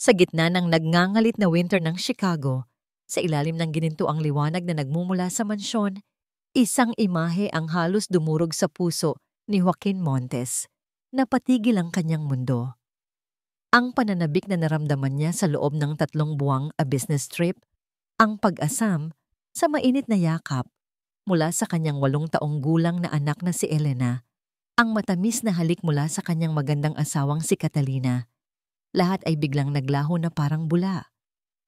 Sa gitna ng nagngangalit na winter ng Chicago, sa ilalim ng ginintuang liwanag na nagmumula sa mansyon, isang imahe ang halos dumurog sa puso ni Joaquin Montes. Napatigil ang kanyang mundo. Ang pananabik na naramdaman niya sa loob ng 3 buwang business trip, ang pag-asam sa mainit na yakap mula sa kanyang 8 taong gulang na anak na si Elena, ang matamis na halik mula sa kanyang magandang asawang si Catalina. Lahat ay biglang naglaho na parang bula.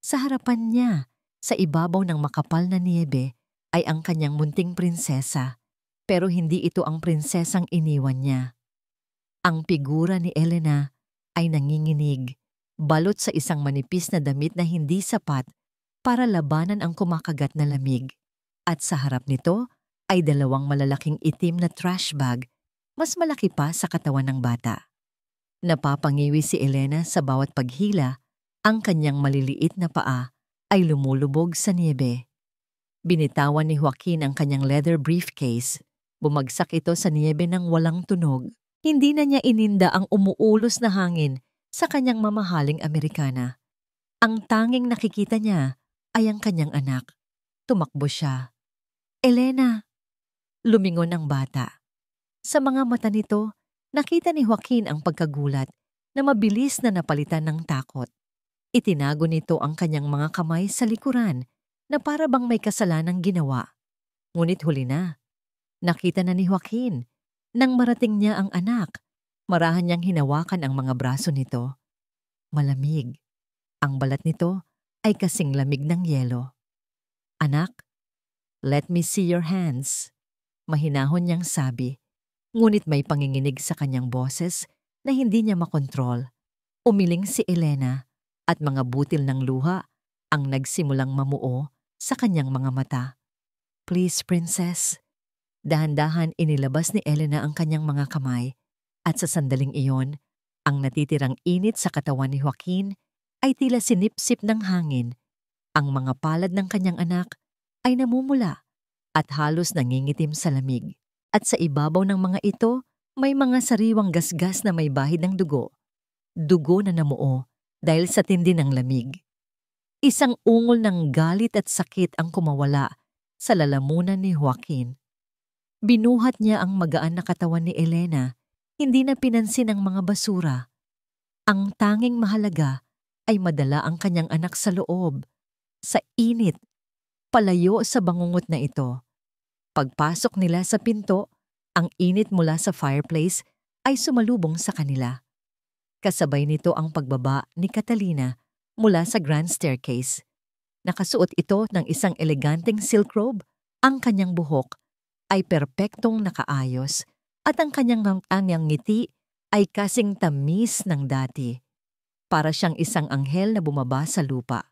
Sa harapan niya, sa ibabaw ng makapal na niebe, ay ang kanyang munting prinsesa, pero hindi ito ang prinsesang iniwan niya. Ang figura ni Elena ay nanginginig, balot sa isang manipis na damit na hindi sapat para labanan ang kumakagat na lamig. At sa harap nito ay 2 malalaking itim na trash bag, mas malaki pa sa katawan ng bata. Napapangiwi si Elena sa bawat paghila, ang kanyang maliliit na paa ay lumulubog sa niebe. Binitawan ni Joaquin ang kanyang leather briefcase. Bumagsak ito sa niebe ng walang tunog. Hindi na niya ininda ang umuulos na hangin sa kanyang mamahaling Amerikana. Ang tanging nakikita niya ay ang kanyang anak. Tumakbo siya. "Elena!" Lumingon ang bata. Sa mga mata nito, nakita ni Joaquin ang pagkagulat na mabilis na napalitan ng takot. Itinago nito ang kanyang mga kamay sa likuran na para bang may kasalanang ginawa. Ngunit huli na. Nakita na ni Joaquin. Nang marating niya ang anak, marahan niyang hinawakan ang mga braso nito. Malamig. Ang balat nito ay kasing lamig ng yelo. "Anak, let me see your hands." Mahinahon niyang sabi, ngunit may panginginig sa kanyang boses na hindi niya makontrol. Umiling si Elena at mga butil ng luha ang nagsimulang mamuo sa kanyang mga mata. "Please, princess." Dahan-dahan inilabas ni Elena ang kanyang mga kamay at sa sandaling iyon, ang natitirang init sa katawan ni Joaquin ay tila sinipsip ng hangin. Ang mga palad ng kanyang anak ay namumula at halos nangingitim sa lamig. At sa ibabaw ng mga ito, may mga sariwang gasgas na may bahid ng dugo. Dugo na namuo dahil sa tindi ng lamig. Isang ungol ng galit at sakit ang kumawala sa lalamunan ni Joaquin. Binuhat niya ang magaan na katawan ni Elena, hindi na pinansin ang mga basura. Ang tanging mahalaga ay madala ang kanyang anak sa loob, sa init, palayo sa bangungot na ito. Pagpasok nila sa pinto, ang init mula sa fireplace ay sumalubong sa kanila. Kasabay nito ang pagbaba ni Catalina mula sa grand staircase. Nakasuot ito ng isang eleganteng silk robe, ang kanyang buhok ay perpektong nakaayos at ang kanyang ngiti ay kasing tamis ng dati. Para siyang isang anghel na bumaba sa lupa.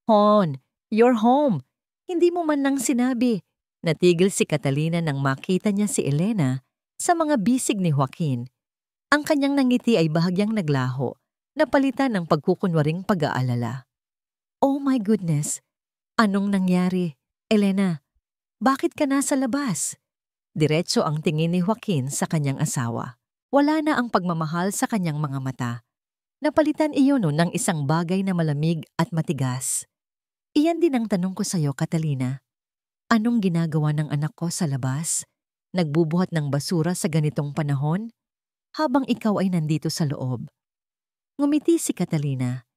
"Hon, you're home!" Hindi mo man lang sinabi. Natigil si Catalina nang makita niya si Elena sa mga bisig ni Joaquin. Ang kanyang nangiti ay bahagyang naglaho, napalitan ng pagkukunwaring pag-aalala. "Oh my goodness! Anong nangyari? Elena, bakit ka nasa labas?" Diretso ang tingin ni Joaquin sa kanyang asawa. Wala na ang pagmamahal sa kanyang mga mata. Napalitan iyon ng isang bagay na malamig at matigas. "Iyan din ang tanong ko sa'yo, Catalina. Anong ginagawa ng anak ko sa labas? Nagbubuhat ng basura sa ganitong panahon? Habang ikaw ay nandito sa loob." Ngumiti si Catalina.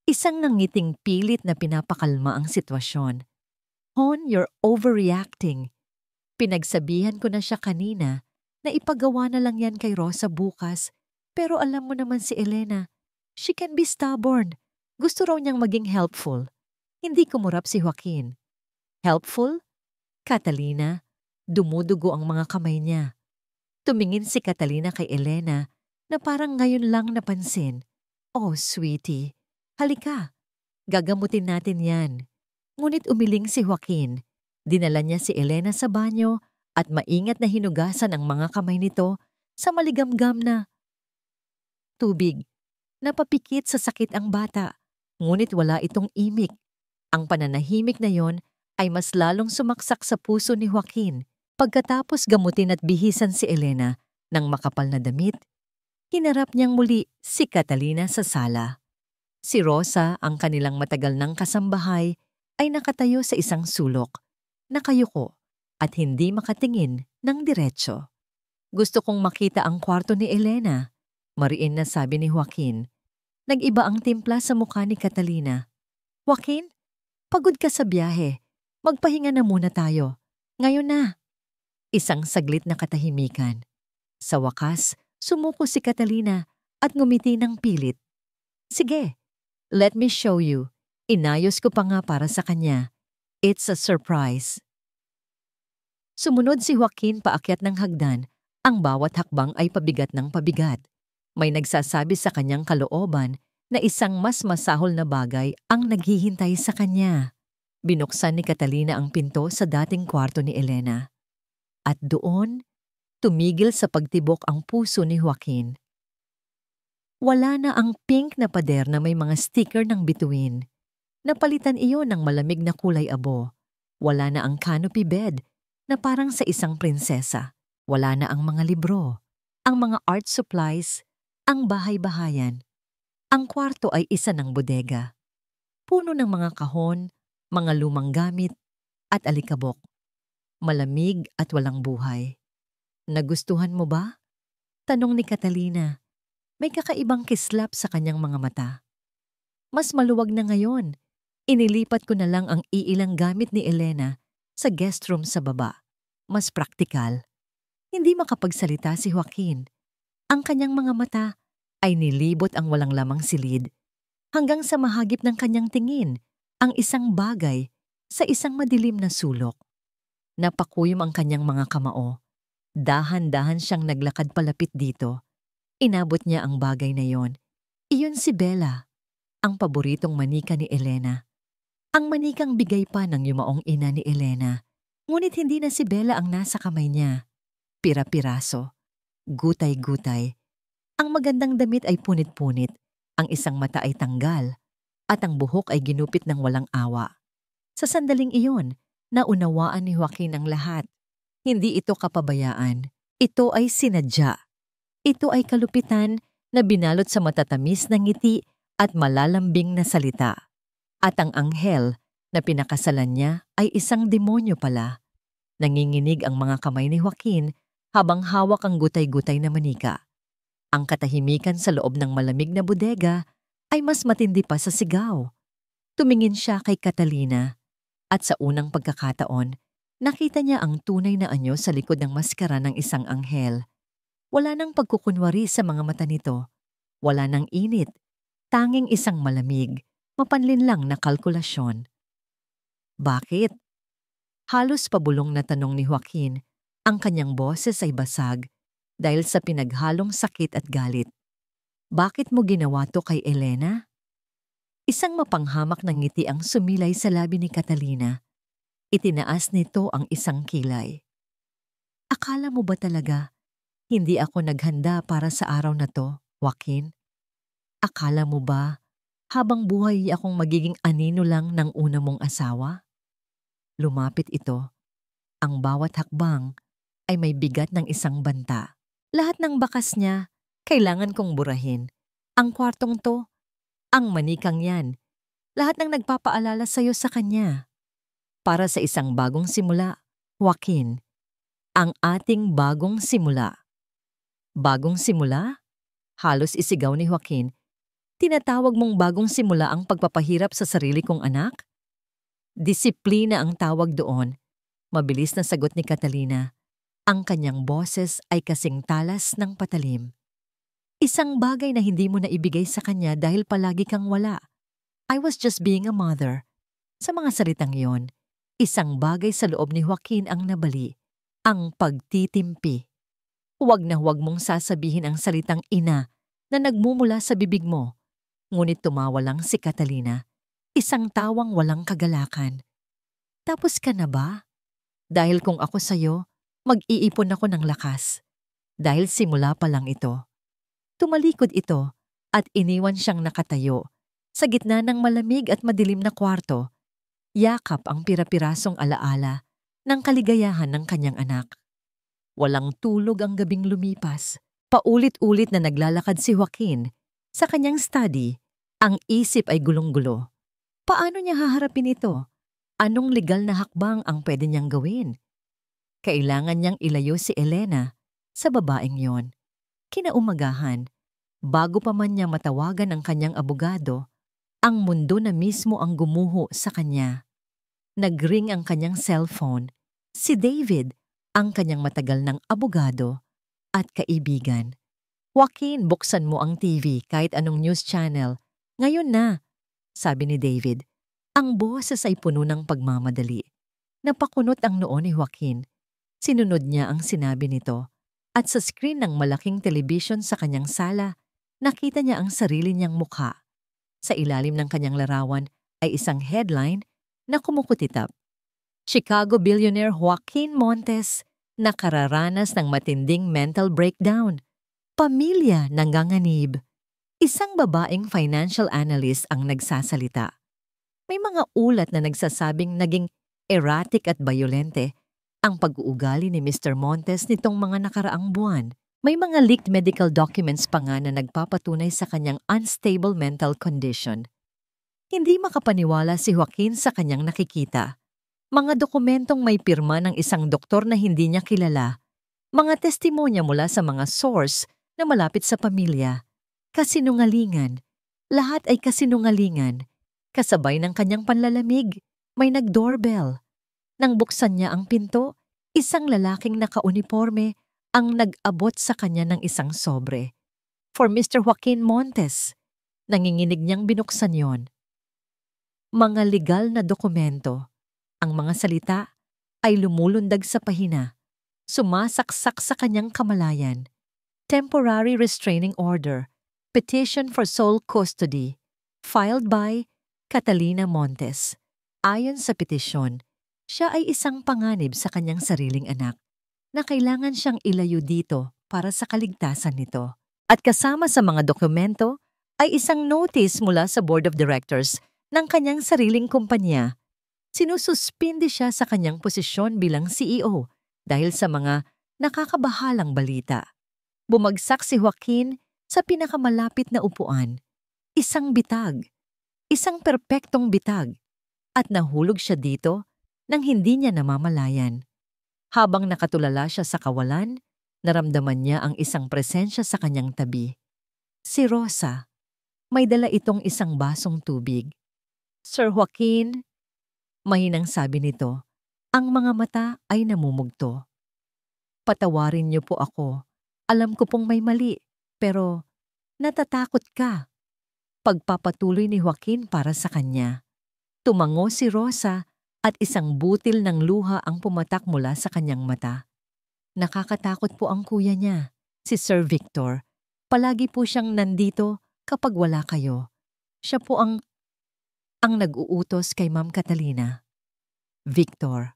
Isang nangiting pilit na pinapakalma ang sitwasyon. "Hon, you're overreacting. Pinagsabihan ko na siya kanina na ipagawa na lang yan kay Rosa bukas. Pero alam mo naman si Elena, she can be stubborn. Gusto raw niyang maging helpful." Hindi kumurap si Joaquin. "Helpful? Catalina?" Dumudugo ang mga kamay niya. Tumingin si Catalina kay Elena na parang ngayon lang napansin. "Oh, sweetie, halika. Gagamutin natin yan." Ngunit umiling si Joaquin. Dinala niya si Elena sa banyo at maingat na hinugasan ang mga kamay nito sa maligamgam na tubig. Napapikit sa sakit ang bata, ngunit wala itong imik. Ang pananahimik na yon ay mas lalong sumaksak sa puso ni Joaquin. Pagkatapos gamutin at bihisan si Elena ng makapal na damit, hinarap niyang muli si Catalina sa sala. Si Rosa, ang kanilang matagal ng kasambahay, ay nakatayo sa isang sulok, nakayuko, at hindi makatingin ng diretsyo. Gusto kong makita ang kwarto ni Elena, mariin na sabi ni Joaquin. Nag-iba ang timpla sa mukha ni Catalina. Joaquin, pagod ka sa biyahe. Magpahinga na muna tayo. Ngayon na. Isang saglit na katahimikan. Sa wakas, sumuko si Catalina at ngumiti ng pilit. Sige, let me show you. Inayos ko pa nga para sa kanya. It's a surprise. Sumunod si Joaquin paakyat ng hagdan. Ang bawat hakbang ay pabigat ng pabigat. May nagsasabi sa kanyang kalooban na isang mas masahol na bagay ang naghihintay sa kanya. Binuksan ni Catalina ang pinto sa dating kwarto ni Elena. At doon, tumigil sa pagtibok ang puso ni Joaquin. Wala na ang pink na pader na may mga sticker ng bituin. Napalitan iyon ng malamig na kulay abo. Wala na ang canopy bed na parang sa isang prinsesa. Wala na ang mga libro, ang mga art supplies, ang bahay-bahayan. Ang kwarto ay isa ng bodega. Puno ng mga kahon, mga lumang gamit, at alikabok. Malamig at walang buhay. Nagustuhan mo ba? Tanong ni Catalina. May kakaibang kislap sa kanyang mga mata. Mas maluwag na ngayon. Inilipat ko na lang ang iilang gamit ni Elena sa guest room sa baba. Mas praktikal. Hindi makapagsalita si Joaquin. Ang kanyang mga mata ay nilibot ang walang lamang silid hanggang sa mahagip ng kanyang tingin ang isang bagay sa isang madilim na sulok. Napakuyom ang kanyang mga kamao. Dahan-dahan siyang naglakad palapit dito. Inabot niya ang bagay na yon. Iyon si Bella, ang paboritong manika ni Elena. Ang manikang bigay pa ng yumaong ina ni Elena. Ngunit hindi na si Bella ang nasa kamay niya. Pira-piraso, gutay-gutay. Ang magandang damit ay punit-punit, ang isang mata ay tanggal, at ang buhok ay ginupit ng walang awa. Sa sandaling iyon, naunawaan ni Joaquin ang lahat. Hindi ito kapabayaan. Ito ay sinadya. Ito ay kalupitan na binalot sa matatamis na ngiti at malalambing na salita. At ang anghel na pinakasalan niya ay isang demonyo pala. Nanginginig ang mga kamay ni Joaquin habang hawak ang gutay-gutay na manika. Ang katahimikan sa loob ng malamig na bodega ay mas matindi pa sa sigaw. Tumingin siya kay Catalina at sa unang pagkakataon, nakita niya ang tunay na anyo sa likod ng maskara ng isang anghel. Wala nang pagkukunwari sa mga mata nito. Wala nang init. Tanging isang malamig, mapanlin lang na kalkulasyon. Bakit? Halos pabulong na tanong ni Joaquin. Ang kanyang boses ay basag dahil sa pinaghalong sakit at galit. Bakit mo ginawa to kay Elena? Isang mapanghamak na ngiti ang sumilay sa labi ni Catalina. Itinaas nito ang isang kilay. Akala mo ba talaga hindi ako naghanda para sa araw na to, Joaquin? Akala mo ba habang buhay akong magiging anino lang ng una mong asawa? Lumapit ito. Ang bawat hakbang ay may bigat ng isang banta. Lahat ng bakas niya, kailangan kong burahin. Ang kwartong to, ang manikang yan, lahat ng nagpapaalala sa'yo sa kanya. Para sa isang bagong simula, Joaquin, ang ating bagong simula. Bagong simula? Halos isigaw ni Joaquin. Tinatawag mong bagong simula ang pagpapahirap sa sarili kong anak? Disiplina ang tawag doon. Mabilis na sagot ni Catalina. Ang kanyang boses ay kasing talas ng patalim. Isang bagay na hindi mo na ibigay sa kanya dahil palagi kang wala. I was just being a mother. Sa mga salitang yon, isang bagay sa loob ni Joaquin ang nabali. Ang pagtitimpi. Huwag na huwag mong sasabihin ang salitang ina na nagmumula sa bibig mo. Ngunit tumawa lang si Catalina. Isang tawang walang kagalakan. Tapos ka na ba? Dahil kung ako sa'yo, mag-iipon ako ng lakas. Dahil simula pa lang ito. Tumalikod ito at iniwan siyang nakatayo sa gitna ng malamig at madilim na kwarto. Yakap ang pira-pirasong alaala ng kaligayahan ng kanyang anak. Walang tulog ang gabing lumipas. Paulit-ulit na naglalakad si Joaquin sa kanyang study Ang isip ay gulong-gulo. Paano niya haharapin ito? Anong legal na hakbang ang pwede niyang gawin? Kailangan niyang ilayo si Elena sa babaeng yon. Kinaumagahan, bago pa man niya matawagan ang kanyang abogado, ang mundo na mismo ang gumuho sa kanya. Nagring ang kanyang cellphone. Si David, ang kanyang matagal ng abogado at kaibigan. Joaquin, buksan mo ang TV kahit anong news channel. Ngayon na, sabi ni David. Ang boses ay puno ng pagmamadali. Napakunot ang noo ni Joaquin. Sinunod niya ang sinabi nito. At sa screen ng malaking television sa kanyang sala, nakita niya ang sarili niyang mukha. Sa ilalim ng kanyang larawan ay isang headline na kumukutitap. Chicago billionaire Joaquin Montes nakararanas ng matinding mental breakdown. Pamilya nanganganib. Isang babaeng financial analyst ang nagsasalita. May mga ulat na nagsasabing naging erratic at bayolente ang pag-uugali ni Mr. Montes nitong mga nakaraang buwan. May mga leaked medical documents pa nga na nagpapatunay sa kanyang unstable mental condition. Hindi makapaniwala si Joaquin sa kanyang nakikita. Mga dokumentong may pirma ng isang doktor na hindi niya kilala. Mga testimonya mula sa mga source na malapit sa pamilya. Kasinungalingan. Lahat ay kasinungalingan. Kasabay ng kanyang panlalamig, may nag-doorbell. Nang buksan niya ang pinto, isang lalaking naka-uniforme ang nag-abot sa kanya ng isang sobre. For Mr. Joaquin Montes, nanginginig niyang binuksan yon. Mga legal na dokumento. Ang mga salita ay lumulundag sa pahina, sumasaksak sa kanyang kamalayan. Temporary restraining order, petition for sole custody, filed by Catalina Montes. Ayon sa petisyon, siya ay isang panganib sa kanyang sariling anak na kailangan siyang ilayo dito para sa kaligtasan nito. At kasama sa mga dokumento ay isang notice mula sa Board of Directors ng kanyang sariling kumpanya. Sinususpindi siya sa kanyang posisyon bilang CEO dahil sa mga nakakabahalang balita. Bumagsak si Joaquin sa pinakamalapit na upuan. Isang bitag. Isang perpektong bitag. At nahulog siya dito nang hindi niya namamalayan. Habang nakatulala siya sa kawalan, naramdaman niya ang isang presensya sa kanyang tabi. Si Rosa. May dala itong isang basong tubig. Sir Joaquin, mahinang sabi nito, ang mga mata ay namumugto. Patawarin niyo po ako. Alam ko pong may mali, pero natatakot ka. Pagpapatuloy ni Joaquin para sa kanya. Tumango si Rosa at isang butil ng luha ang pumatak mula sa kanyang mata. Nakakatakot po ang kuya niya, si Sir Victor. Palagi po siyang nandito kapag wala kayo. Siya po ang nag-uutos kay Ma'am Catalina. Victor,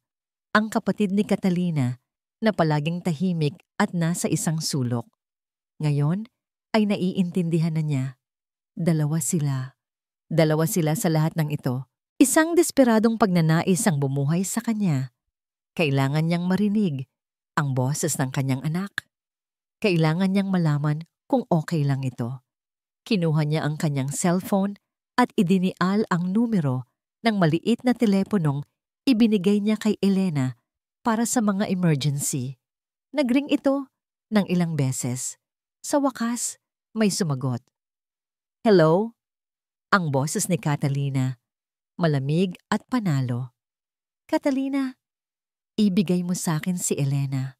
ang kapatid ni Catalina na palaging tahimik at nasa isang sulok. Ngayon ay naiintindihan na niya. Dalawa sila. Dalawa sila sa lahat ng ito. Isang desperadong pagnanais ang bumuhay sa kanya. Kailangan niyang marinig ang boses ng kanyang anak. Kailangan niyang malaman kung okay lang ito. Kinuha niya ang kanyang cellphone at idinial ang numero ng maliit na teleponong ibinigay niya kay Elena para sa mga emergency. Nagring ito ng ilang beses. Sa wakas, may sumagot. Hello? Ang boses ni Catalina, malamig at panalo. Catalina, ibigay mo sa akin si Elena.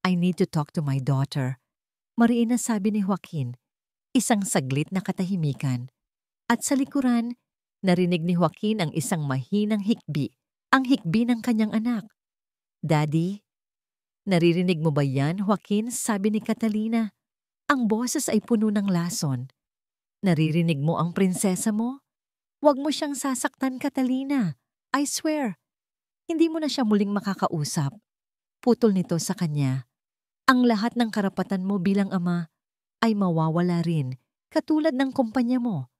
I need to talk to my daughter. Mariin na sabi ni Joaquin, isang saglit na katahimikan. At sa likuran, narinig ni Joaquin ang isang mahinang hikbi, ang hikbi ng kanyang anak. Daddy, naririnig mo ba yan, Joaquin? Sabi ni Catalina. Ang boses ay puno ng lason. Naririnig mo ang prinsesa mo? Huwag mo siyang sasaktan, Catalina. I swear. Hindi mo na siya muling makakausap. Putol nito sa kanya. Ang lahat ng karapatan mo bilang ama ay mawawala rin, katulad ng kumpanya mo.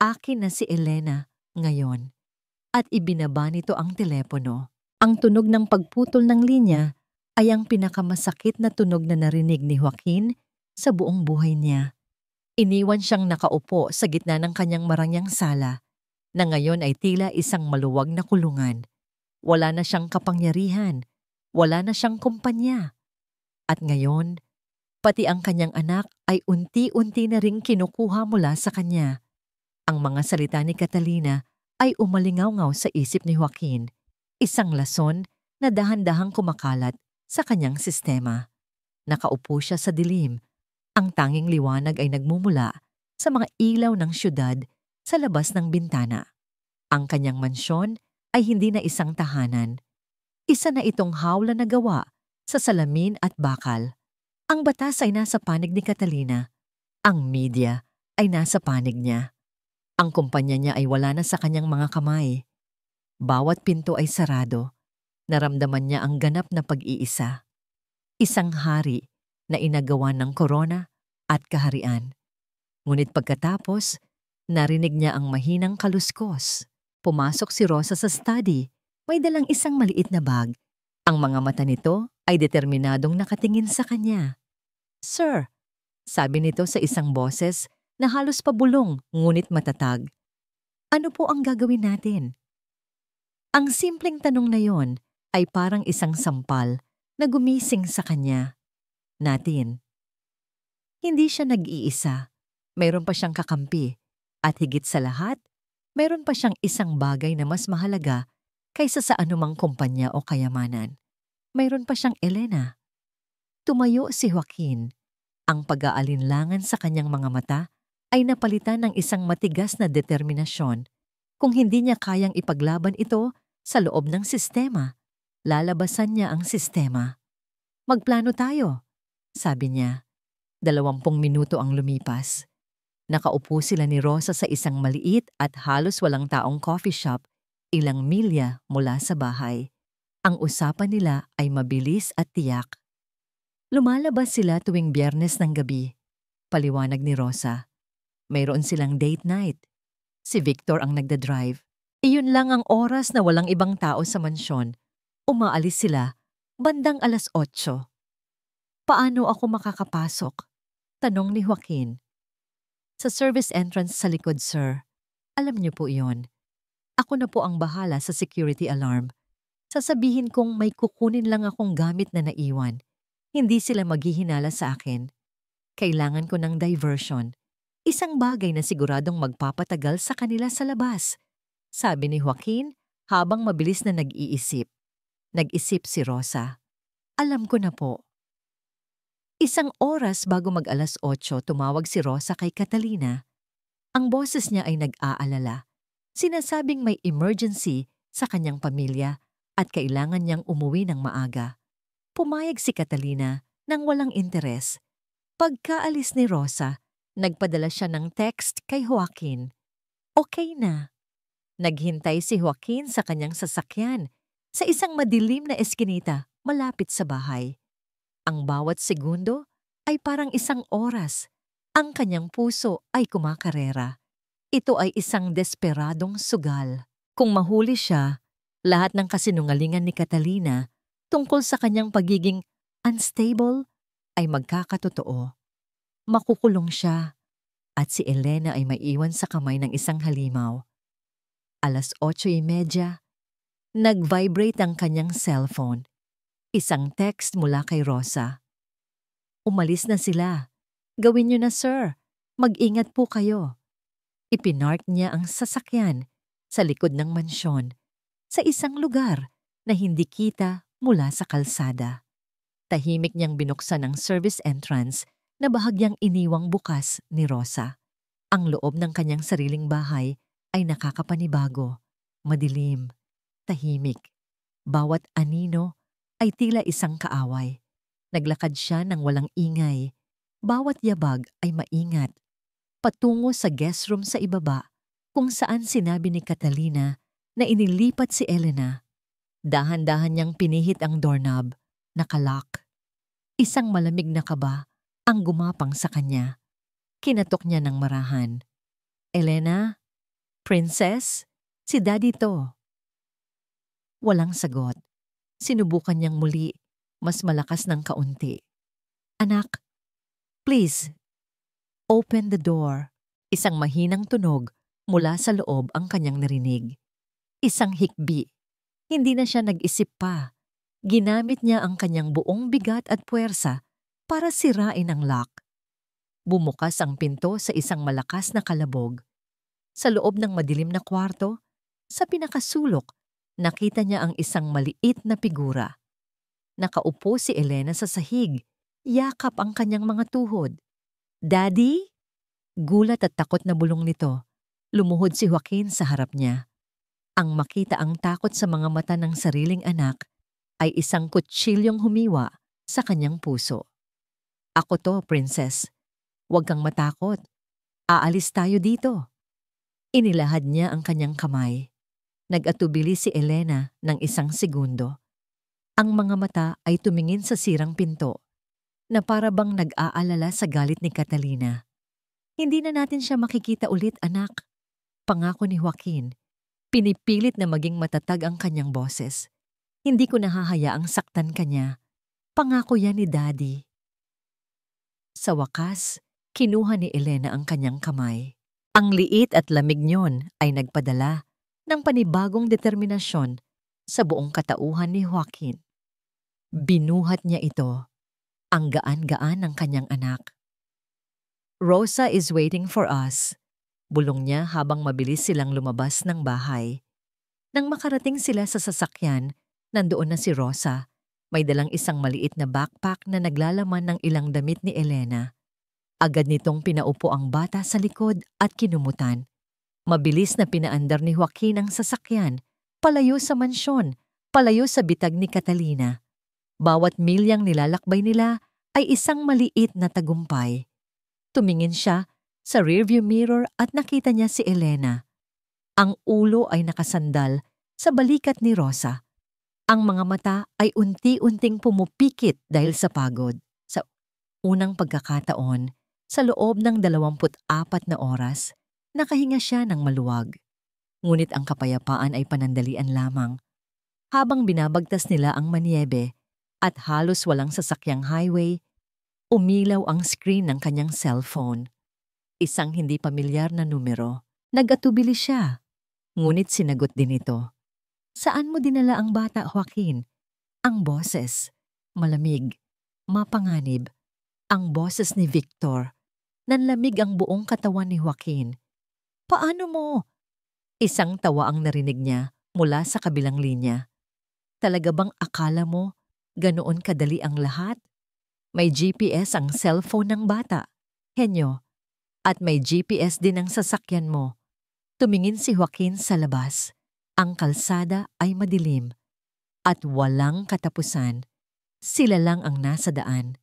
Akin na si Elena ngayon. At ibinaba nito ang telepono. Ang tunog ng pagputol ng linya ay ang pinakamasakit na tunog na narinig ni Joaquin sa buong buhay niya. Iniwan siyang nakaupo sa gitna ng kanyang marangyang sala na ngayon ay tila isang maluwag na kulungan. Wala na siyang kapangyarihan, wala na siyang kumpanya. At ngayon, pati ang kanyang anak ay unti-unti na ring kinukuha mula sa kanya. Ang mga salita ni Catalina ay umalingaw-ngaw sa isip ni Joaquin, isang lason na dahan-dahang kumakalat sa kanyang sistema. Nakaupo siya sa dilim. Ang tanging liwanag ay nagmumula sa mga ilaw ng syudad sa labas ng bintana. Ang kanyang mansyon ay hindi na isang tahanan. Isa na itong hawla na gawa sa salamin at bakal. Ang batas ay nasa panig ni Catalina. Ang media ay nasa panig niya. Ang kumpanya niya ay wala na sa kanyang mga kamay. Bawat pinto ay sarado. Naramdaman niya ang ganap na pag-iisa. Isang hari na inagawa ng korona at kaharian. Ngunit pagkatapos, narinig niya ang mahinang kaluskos. Pumasok si Rosa sa study. May dalang isang maliit na bag. Ang mga mata nito ay determinadong nakatingin sa kanya. "Sir," sabi nito sa isang boses na halos pabulong ngunit matatag. "Ano po ang gagawin natin?" Ang simpleng tanong na yon ay parang isang sampal na gumising sa kanya. Natin. Hindi siya nag-iisa. Mayroon pa siyang kakampi. At higit sa lahat, mayroon pa siyang isang bagay na mas mahalaga kaysa sa anumang kumpanya o kayamanan. Mayroon pa siyang Elena. Tumayo si Joaquin. Ang pag-aalinlangan sa kanyang mga mata ay napalitan ng isang matigas na determinasyon. Kung hindi niya kayang ipaglaban ito sa loob ng sistema, lalabasan niya ang sistema. "Magplano tayo," sabi niya. 20 minuto ang lumipas. Nakaupo sila ni Rosa sa isang maliit at halos walang taong coffee shop, ilang milya mula sa bahay. Ang usapan nila ay mabilis at tiyak. Lumalabas sila tuwing Biyernes ng gabi. Paliwanag ni Rosa. Mayroon silang date night. Si Victor ang nagdadrive. Iyon lang ang oras na walang ibang tao sa mansyon. Umaalis sila bandang 8:00. "Paano ako makakapasok?" tanong ni Joaquin. "Sa service entrance sa likod, sir. Alam niyo po iyon. Ako na po ang bahala sa security alarm. Sasabihin kong may kukunin lang akong gamit na naiwan. Hindi sila maghihinala sa akin. Kailangan ko ng diversion. Isang bagay na siguradong magpapatagal sa kanila sa labas," sabi ni Joaquin habang mabilis na nag-iisip. Nag-isip si Rosa. "Alam ko na po." Isang oras bago mag-8:00, tumawag si Rosa kay Catalina. Ang boses niya ay nag-aalala. Sinasabing may emergency sa kanyang pamilya at kailangan niyang umuwi ng maaga. Pumayag si Catalina nang walang interes. Pagkaalis ni Rosa, nagpadala siya ng text kay Joaquin. Okay na. Naghintay si Joaquin sa kanyang sasakyan sa isang madilim na eskinita malapit sa bahay. Ang bawat segundo ay parang isang oras. Ang kanyang puso ay kumakarera. Ito ay isang desperadong sugal. Kung mahuli siya, lahat ng kasinungalingan ni Catalina tungkol sa kanyang pagiging unstable ay magkakatotoo. Makukulong siya at si Elena ay maiwan sa kamay ng isang halimaw. 8:30, nag-vibrate ang kanyang cellphone. Isang text mula kay Rosa. "Umalis na sila. Gawin niyo na, sir. Mag-ingat po kayo." Ipinark niya ang sasakyan sa likod ng mansyon sa isang lugar na hindi kita mula sa kalsada. Tahimik niyang binuksan ang service entrance na bahagyang iniwang bukas ni Rosa. Ang loob ng kanyang sariling bahay ay nakakapanibago, madilim, tahimik. Bawat anino ay tila isang kaaway. Naglakad siya ng walang ingay. Bawat yabag ay maingat. Patungo sa guest room sa ibaba, kung saan sinabi ni Catalina na inilipat si Elena. Dahan-dahan niyang pinihit ang doorknob, nakalock. Isang malamig na kaba ang gumapang sa kanya. Kinatok niya ng marahan. "Elena? Princess? Si Daddy to." Walang sagot. Sinubukan niyang muli, mas malakas ng kaunti. "Anak, please, Open the door. Isang mahinang tunog mula sa loob ang kanyang narinig. Isang hikbi. Hindi na siya nag-isip pa. Ginamit niya ang kanyang buong bigat at puwersa para sirain ang lock. Bumukas ang pinto sa isang malakas na kalabog. Sa loob ng madilim na kwarto, sa pinakasulok, nakita niya ang isang maliit na figura. Nakaupo si Elena sa sahig, yakap ang kanyang mga tuhod. "Daddy?" Gulat at takot na bulong nito. Lumuhod si Joaquin sa harap niya. Ang makita ang takot sa mga mata ng sariling anak ay isang kutsilyong humiwa sa kanyang puso. "Ako to, princess. Huwag kang matakot. Aalis tayo dito." Inilahad niya ang kanyang kamay. Nag-atubili si Elena ng isang segundo. Ang mga mata ay tumingin sa sirang pinto na para bang nag-aalala sa galit ni Catalina. "Hindi na natin siya makikita ulit, anak," pangako ni Joaquin. Pinipilit na maging matatag ang kanyang boses. "Hindi ko nahahayaang saktan kanya. Pangako yan ni Daddy." Sa wakas, kinuha ni Elena ang kanyang kamay. Ang liit at lamig niyon ay nagpadala ng panibagong determinasyon sa buong katauhan ni Joaquin. Binuhat niya ito, ang gaan-gaan ng kanyang anak. "Rosa is waiting for us," bulong niya habang mabilis silang lumabas ng bahay. Nang makarating sila sa sasakyan, nandoon na si Rosa. May dalang isang maliit na backpack na naglalaman ng ilang damit ni Elena. Agad nitong pinaupo ang bata sa likod at kinumutan. Mabilis na pinaandar ni Joaquin ang sasakyan, palayo sa mansyon, palayo sa bitag ni Catalina. Bawat milyang nilalakbay nila ay isang maliit na tagumpay. Tumingin siya sa rearview mirror at nakita niya si Elena. Ang ulo ay nakasandal sa balikat ni Rosa. Ang mga mata ay unti-unting pumupikit dahil sa pagod. Sa unang pagkakataon, sa loob ng 24 na oras, nakahinga siya ng maluwag. Ngunit ang kapayapaan ay panandalian lamang. Habang binabagtas nila ang manyebe at halos walang sasakyang highway, umilaw ang screen ng kanyang cellphone. Isang hindi pamilyar na numero. Nag-atubili siya. Ngunit sinagot din ito. "Saan mo dinala ang bata, Joaquin?" Ang boses. Malamig. Mapanganib. Ang boses ni Victor. Nanlamig ang buong katawan ni Joaquin. "Paano mo?" Isang tawa ang narinig niya mula sa kabilang linya. "Talaga bang akala mo ganoon kadali ang lahat? May GPS ang cellphone ng bata, henyo. At may GPS din ang sasakyan mo." Tumingin si Joaquin sa labas. Ang kalsada ay madilim at walang katapusan. Sila lang ang nasa daan.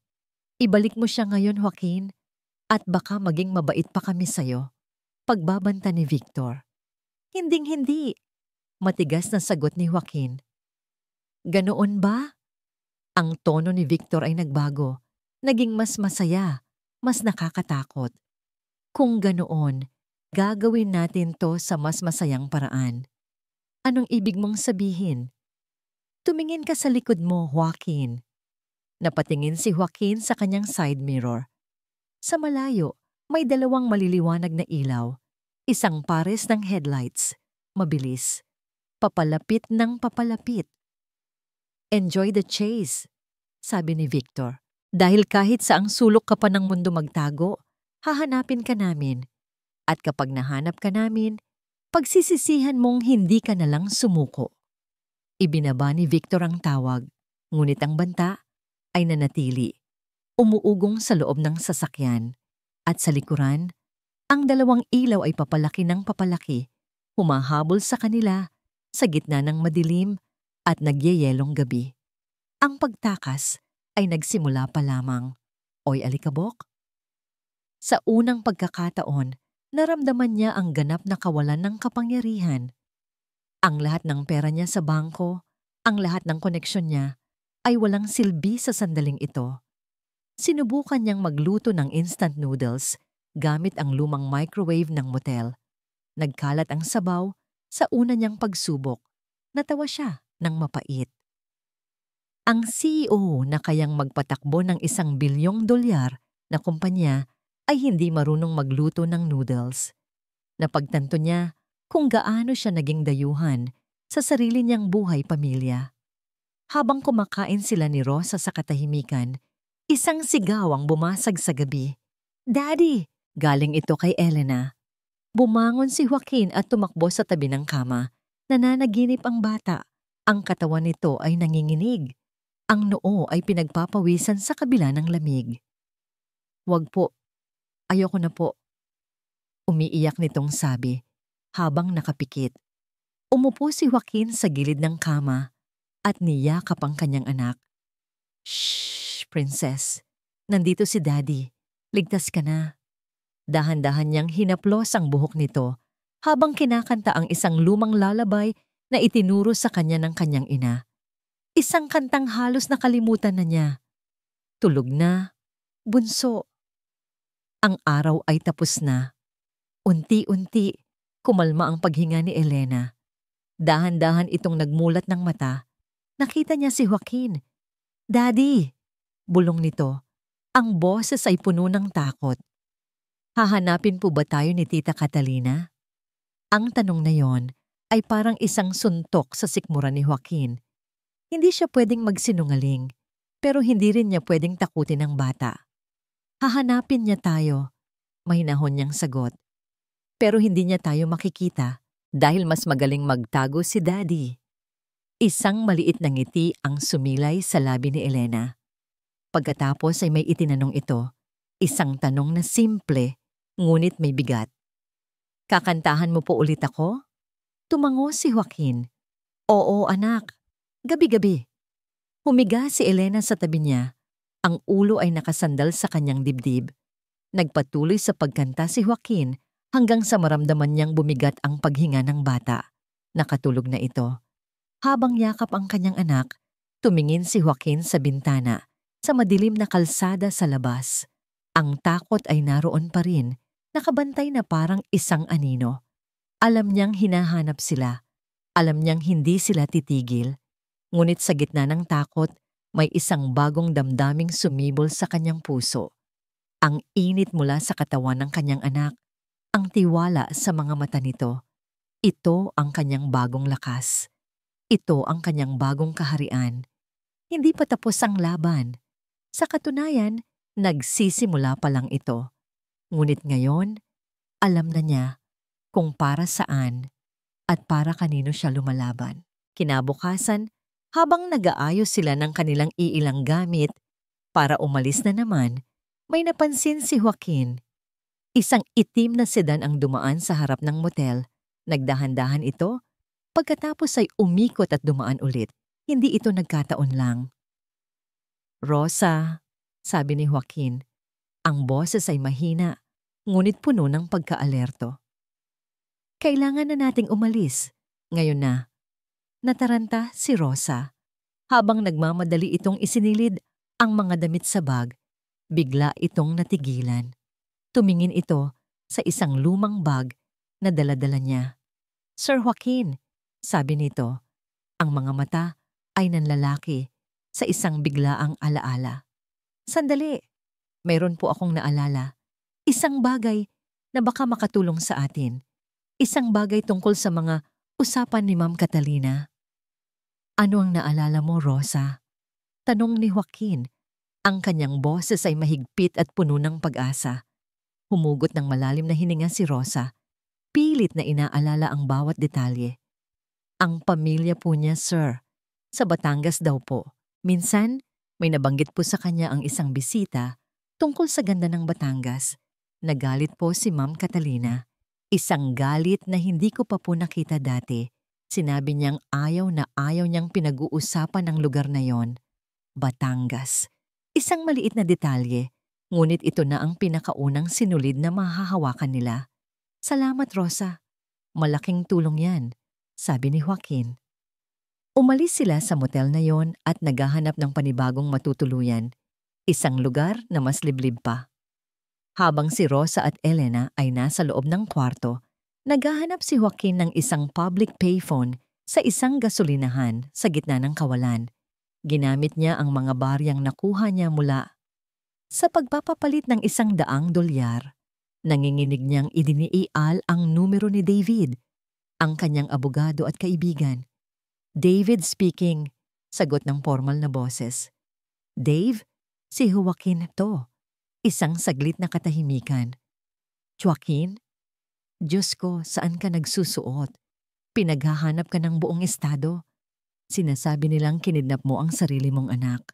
"Ibalik mo siya ngayon, Joaquin, at baka maging mabait pa kami sa'yo," pagbabanta ni Victor. "Hinding-hindi," matigas na sagot ni Joaquin. "Ganoon ba?" Ang tono ni Victor ay nagbago. Naging mas masaya, mas nakakatakot. "Kung ganoon, gagawin natin to sa mas masayang paraan." "Anong ibig mong sabihin?" "Tumingin ka sa likod mo, Joaquin." Napatingin si Joaquin sa kanyang side mirror. Sa malayo, may dalawang maliliwanag na ilaw. Isang pares ng headlights. Mabilis. Papalapit ng papalapit. "Enjoy the chase," sabi ni Victor. "Dahil kahit saang sulok ka pa ng mundo magtago, hahanapin ka namin. At kapag nahanap ka namin, pagsisisihan mong hindi ka nalang sumuko." Ibinaba ni Victor ang tawag, ngunit ang banta ay nanatili. Umuugong sa loob ng sasakyan. At sa likuran, ang dalawang ilaw ay papalaki ng papalaki, humahabol sa kanila sa gitna ng madilim at nagyeyelong gabi. Ang pagtakas ay nagsimula pa lamang. Oy alikabok? Sa unang pagkakataon, naramdaman niya ang ganap na kawalan ng kapangyarihan. Ang lahat ng pera niya sa bangko, ang lahat ng koneksyon niya, ay walang silbi sa sandaling ito. Sinubukan niyang magluto ng instant noodles gamit ang lumang microwave ng motel. Nagkalat ang sabaw sa una niyang pagsubok. Natawa siya ng mapait. Ang CEO na kayang magpatakbo ng $1 bilyong na kumpanya ay hindi marunong magluto ng noodles. Napagtanto niya kung gaano siya naging dayuhan sa sarili niyang buhay pamilya. Habang kumakain sila ni Rosa sa katahimikan, isang sigaw ang bumasag sa gabi. "Daddy!" Galing ito kay Elena. Bumangon si Joaquin at tumakbo sa tabi ng kama. Nananaginip ang bata. Ang katawan nito ay nanginginig. Ang noo ay pinagpapawisan sa kabila ng lamig. "Wag po. Ayoko na po." Umiiyak nitong sabi habang nakapikit. Umupo si Joaquin sa gilid ng kama at niyakap ang kanyang anak. "Shh, princess. Nandito si Daddy. Ligtas ka na." Dahan-dahan niyang hinaplos ang buhok nito habang kinakanta ang isang lumang lalabay na itinuro sa kanya ng kanyang ina. Isang kantang halos nakalimutan na niya. "Tulog na, bunso." Ang araw ay tapos na. Unti-unti, kumalma ang paghinga ni Elena. Dahan-dahan itong nagmulat ng mata. Nakita niya si Joaquin. "Daddy!" Bulong nito. Ang boses ay puno ng takot. "Hahanapin po ba tayo ni Tita Catalina?" Ang tanong na yon ay parang isang suntok sa sikmura ni Joaquin. Hindi siya pwedeng magsinungaling, pero hindi rin niya pwedeng takutin ang bata. "Hahanapin niya tayo," mahinahon niyang sagot. "Pero hindi niya tayo makikita dahil mas magaling magtago si Daddy." Isang maliit na ngiti ang sumilay sa labi ni Elena. Pagkatapos ay may itinanong ito, isang tanong na simple, ngunit may bigat. "Kakantahan mo po ulit ako?" Tumango si Joaquin. "Oo, anak. Gabi-gabi." Humiga si Elena sa tabi niya. Ang ulo ay nakasandal sa kanyang dibdib. Nagpatuloy sa pagkanta si Joaquin hanggang sa maramdaman niyang bumigat ang paghinga ng bata. Nakatulog na ito. Habang yakap ang kanyang anak, tumingin si Joaquin sa bintana, sa madilim na kalsada sa labas. Ang takot ay naroon pa rin, nakabantay na parang isang anino. Alam niyang hinahanap sila. Alam niyang hindi sila titigil. Ngunit sa gitna ng takot, may isang bagong damdaming sumibol sa kanyang puso. Ang init mula sa katawan ng kanyang anak, ang tiwala sa mga mata nito. Ito ang kanyang bagong lakas. Ito ang kanyang bagong kaharian. Hindi pa tapos ang laban. Sa katunayan, nagsisimula pa lang ito. Ngunit ngayon, alam na niya kung para saan at para kanino siya lumalaban. Kinabukasan, habang nag-aayos sila ng kanilang iilang gamit para umalis na naman, may napansin si Joaquin. Isang itim na sedan ang dumaan sa harap ng motel. Nagdahan-dahan ito. Pagkatapos ay umikot at dumaan ulit. Hindi ito nagkataon lang. "Rosa," sabi ni Joaquin. Ang boses ay mahina, ngunit puno ng pagkaalerto. "Kailangan na nating umalis. Ngayon na." Nataranta si Rosa. Habang nagmamadali itong isinilid ang mga damit sa bag, bigla itong natigilan. Tumingin ito sa isang lumang bag na dala-dala niya. "Sir Joaquin," sabi nito, ang mga mata ay nanlalaki sa isang biglaang alaala. "Sandali, mayroon po akong naalala. Isang bagay na baka makatulong sa atin. Isang bagay tungkol sa mga usapan ni Ma'am Catalina." "Ano ang naalala mo, Rosa?" Tanong ni Joaquin. Ang kanyang boses ay mahigpit at puno ng pag-asa. Humugot ng malalim na hininga si Rosa. Pilit na inaalala ang bawat detalye. "Ang pamilya po niya, sir. Sa Batangas daw po. Minsan, may nabanggit po sa kanya ang isang bisita tungkol sa ganda ng Batangas. Nagalit po si Ma'am Catalina. Isang galit na hindi ko pa po nakita dati. Sinabi niyang ayaw na ayaw niyang pinag-uusapan ng lugar na yon. Batangas. Isang maliit na detalye, ngunit ito na ang pinakaunang sinulid na mahahawakan nila. Salamat, Rosa. Malaking tulong yan, sabi ni Joaquin. Umalis sila sa motel na yon at naghahanap ng panibagong matutuluyan, isang lugar na mas liblib pa. Habang si Rosa at Elena ay nasa loob ng kwarto, naghahanap si Joaquin ng isang public payphone sa isang gasolinahan sa gitna ng kawalan. Ginamit niya ang mga baryang nakuha niya mula Sa pagpapapalit ng $100, nanginginig niyang idiniial ang numero ni David, ang kanyang abogado at kaibigan. David speaking, sagot ng formal na boses. Dave, si Joaquin to. Isang saglit na katahimikan. Joaquin? Diyos ko, saan ka nagsusuot? Pinaghahanap ka ng buong estado. Sinasabi nilang kinidnap mo ang sarili mong anak.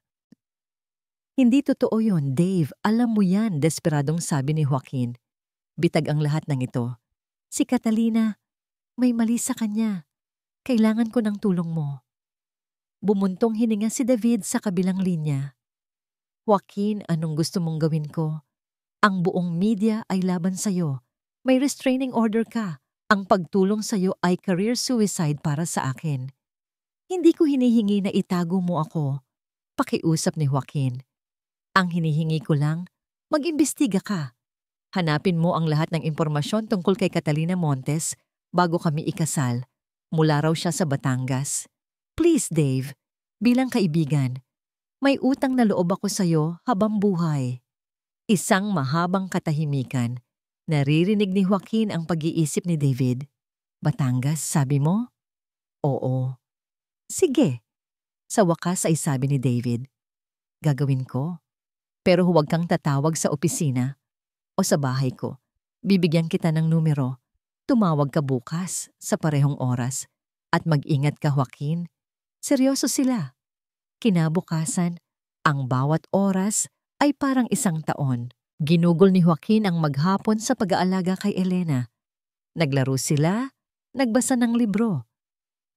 Hindi totoo yon, Dave. Alam mo yan, desperadong sabi ni Joaquin. Bitag ang lahat ng ito. Si Catalina, may mali sa kanya. Kailangan ko ng tulong mo. Bumuntong hininga si David sa kabilang linya. Joaquin, anong gusto mong gawin ko? Ang buong media ay laban sa'yo. May restraining order ka. Ang pagtulong sa'yo ay career suicide para sa akin. Hindi ko hinihingi na itago mo ako. Pakiusap ni Joaquin. Ang hinihingi ko lang, mag-imbestiga ka. Hanapin mo ang lahat ng impormasyon tungkol kay Catalina Montes bago kami ikasal. Mula raw siya sa Batangas. Please, Dave, bilang kaibigan, may utang na loob ako sa'yo habang buhay. Isang mahabang katahimikan. Naririnig ni Joaquin ang pag-iisip ni David. Batangas, sabi mo? Oo. Sige. Sa wakas ay sabi ni David. Gagawin ko. Pero huwag kang tatawag sa opisina o sa bahay ko. Bibigyan kita ng numero. Tumawag ka bukas sa parehong oras. At mag-ingat ka, Joaquin. Seryoso sila. Kinabukasan, ang bawat oras ay parang 1 taon. Ginugol ni Joaquin ang maghapon sa pag-aalaga kay Elena. Naglaro sila, nagbasa ng libro.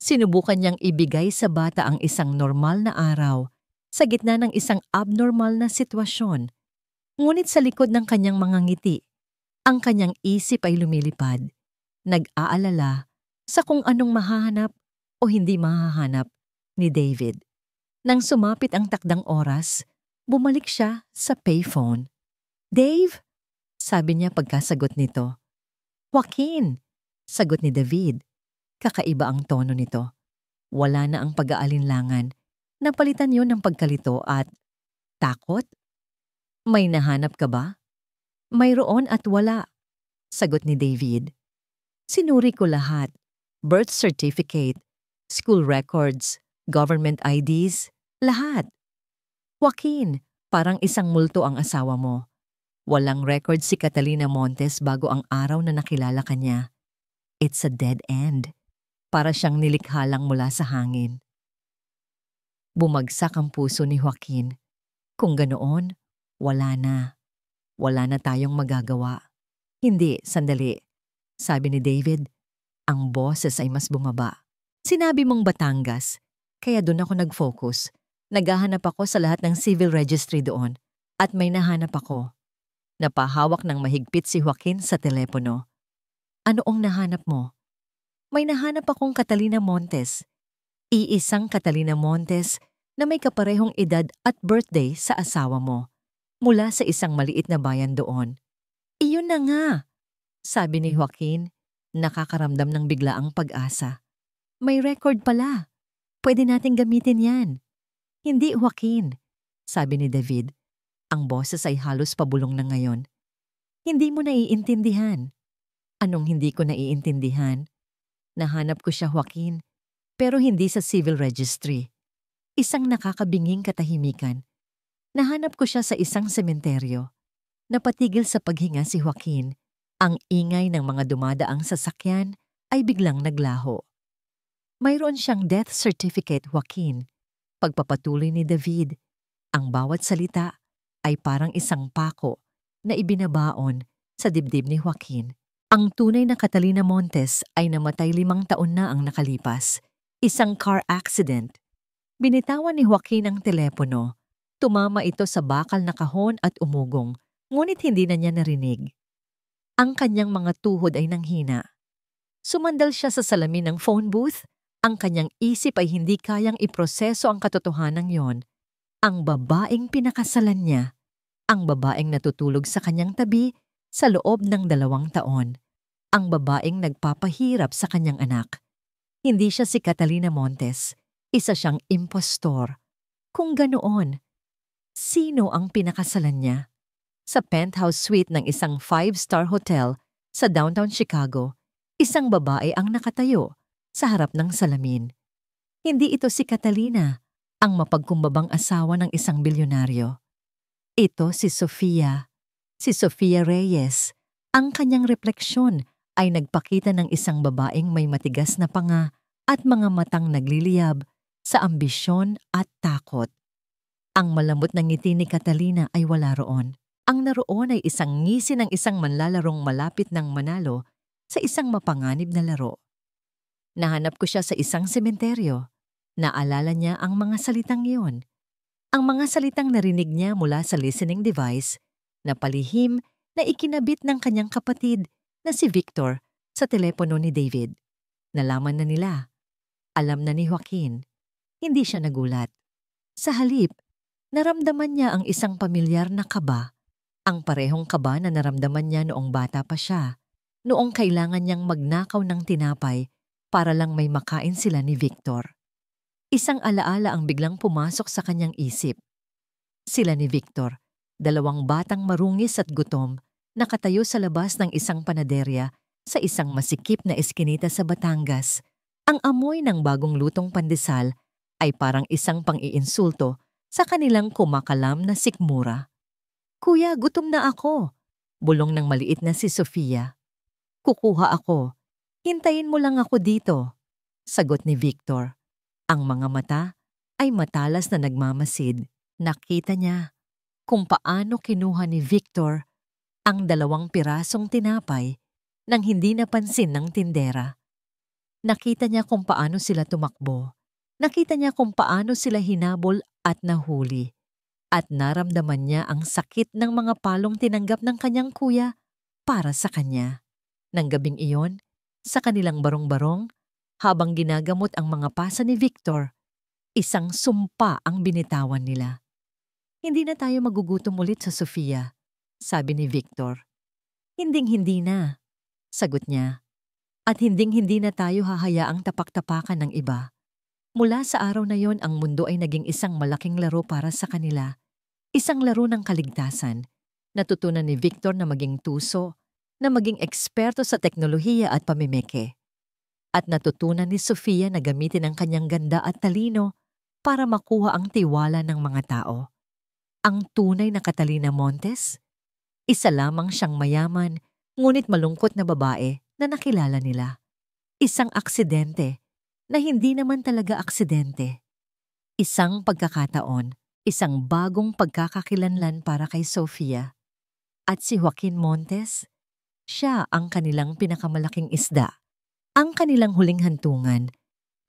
Sinubukan niyang ibigay sa bata ang isang normal na araw sa gitna ng isang abnormal na sitwasyon. Ngunit sa likod ng kanyang mga ngiti, ang kanyang isip ay lumilipad. Nag-aalala sa kung anong mahahanap o hindi mahahanap ni David. Nang sumapit ang takdang oras, bumalik siya sa payphone. Dave? Sabi niya pagkasagot nito. Joaquin? Sagot ni David. Kakaiba ang tono nito. Wala na ang pag-aalinlangan. Napalitan yon ng pagkalito at takot. May nahanap ka ba? Mayroon at wala. Sagot ni David. Sinuri ko lahat. Birth certificate, school records, government IDs, lahat. Joaquin, parang isang multo ang asawa mo. Walang record si Catalina Montes bago ang araw na nakilala ka niya. It's a dead end. Para siyang nilikha lang mula sa hangin. Bumagsak ang puso ni Joaquin. Kung ganoon, wala na. Wala na tayong magagawa. Hindi, sandali. Sabi ni David, ang boses ay mas bumaba. Sinabi mong Batangas, kaya doon ako nag-focus. Naghahanap ako sa lahat ng civil registry doon at may nahanap ako. Napahawak ng mahigpit si Joaquin sa telepono. Ano ang nahanap mo? May nahanap akong Catalina Montes. Iisang Catalina Montes na may kaparehong edad at birthday sa asawa mo. Mula sa isang maliit na bayan doon. Iyon na nga, sabi ni Joaquin, nakakaramdam ng biglaang pag-asa. May record pala. Pwede nating gamitin yan. Hindi, Joaquin, sabi ni David. Ang boses ay halos pabulong na ngayon. Hindi mo naiintindihan. Anong hindi ko naiintindihan? Nahanap ko siya, Joaquin, pero hindi sa civil registry. Isang nakakabinging katahimikan. Nahanap ko siya sa isang sementeryo. Napatigil sa paghinga si Joaquin. Ang ingay ng mga dumadaang sasakyan ay biglang naglaho. Mayroon siyang death certificate, Joaquin. Pagpapatuloy ni David, ang bawat salita ay parang isang pako na ibinabaon sa dibdib ni Joaquin. Ang tunay na Catalina Montes ay namatay 5 taon na ang nakalipas. Isang car accident. Binitawan ni Joaquin ang telepono. Tumama ito sa bakal na kahon at umugong, ngunit hindi na niya narinig. Ang kanyang mga tuhod ay nanghina. Sumandal siya sa salamin ng phone booth. Ang kanyang isip ay hindi kayang iproseso ang katotohanan yon. Ang babaeng pinakasalan niya. Ang babaeng natutulog sa kanyang tabi sa loob ng 2 taon. Ang babaeng nagpapahirap sa kanyang anak. Hindi siya si Catalina Montes. Isa siyang impostor. Kung ganoon, Sino ang pinakasalan niya? Sa penthouse suite ng isang five-star hotel sa downtown Chicago, isang babae ang nakatayo sa harap ng salamin. Hindi ito si Catalina, ang mapagkumbabang asawa ng isang bilyonaryo. Ito si Sofia. Si Sofia Reyes. Ang kanyang refleksyon ay nagpakita ng isang babaeng may matigas na panga at mga matang nagliliyab sa ambisyon at takot. Ang malambot na ngiti ni Catalina ay wala roon. Ang naroon ay isang ngisi ng isang manlalarong malapit ng manalo sa isang mapanganib na laro. Nahanap ko siya sa isang sementeryo. Naalala niya ang mga salitang iyon. Ang mga salitang narinig niya mula sa listening device na palihim na ikinabit ng kanyang kapatid na si Victor sa telepono ni David. Nalaman na nila. Alam na ni Joaquin. Hindi siya nagulat. Sa halip, naramdaman niya ang isang pamilyar na kaba. Ang parehong kaba na naramdaman niya noong bata pa siya, noong kailangan niyang magnakaw ng tinapay para lang may makain sila ni Victor. Isang alaala ang biglang pumasok sa kanyang isip. Sila ni Victor, dalawang batang marungis at gutom, nakatayo sa labas ng isang panaderya sa isang masikip na eskinita sa Batangas. Ang amoy ng bagong lutong pandesal ay parang isang pang-iinsulto sa kanilang kumakalam na sikmura. "Kuya, gutom na ako," bulong ng maliit na si Sofia. "Kukuha ako. Hintayin mo lang ako dito," sagot ni Victor. Ang mga mata ay matalas na nagmamasid. Nakita niya kung paano kinuha ni Victor ang 2 pirasong tinapay nang hindi napansin ng tindera. Nakita niya kung paano sila tumakbo. Nakita niya kung paano sila hinabol at nahuli. At naramdaman niya ang sakit ng mga palong tinanggap ng kanyang kuya para sa kanya. Nang gabing iyon, sa kanilang barong-barong, habang ginagamot ang mga pasa ni Victor, isang sumpa ang binitawan nila. "Hindi na tayo magugutom ulit sa Sofia," sabi ni Victor. "Hinding-hindi na," sagot niya. "At hinding-hindi na tayo hahayaang tapak-tapakan ng iba." Mula sa araw na yon, ang mundo ay naging isang malaking laro para sa kanila. Isang laro ng kaligtasan. Natutunan ni Victor na maging tuso, na maging eksperto sa teknolohiya at pamimeke. At natutunan ni Sofia na gamitin ang kanyang ganda at talino para makuha ang tiwala ng mga tao. Ang tunay na Catalina Montes? Isa lamang siyang mayaman, ngunit malungkot na babae na nakilala nila. Isang aksidente na hindi naman talaga aksidente. Isang pagkakataon, isang bagong pagkakakilanlan para kay Sofia. At si Joaquin Montes, siya ang kanilang pinakamalaking isda. Ang kanilang huling hantungan,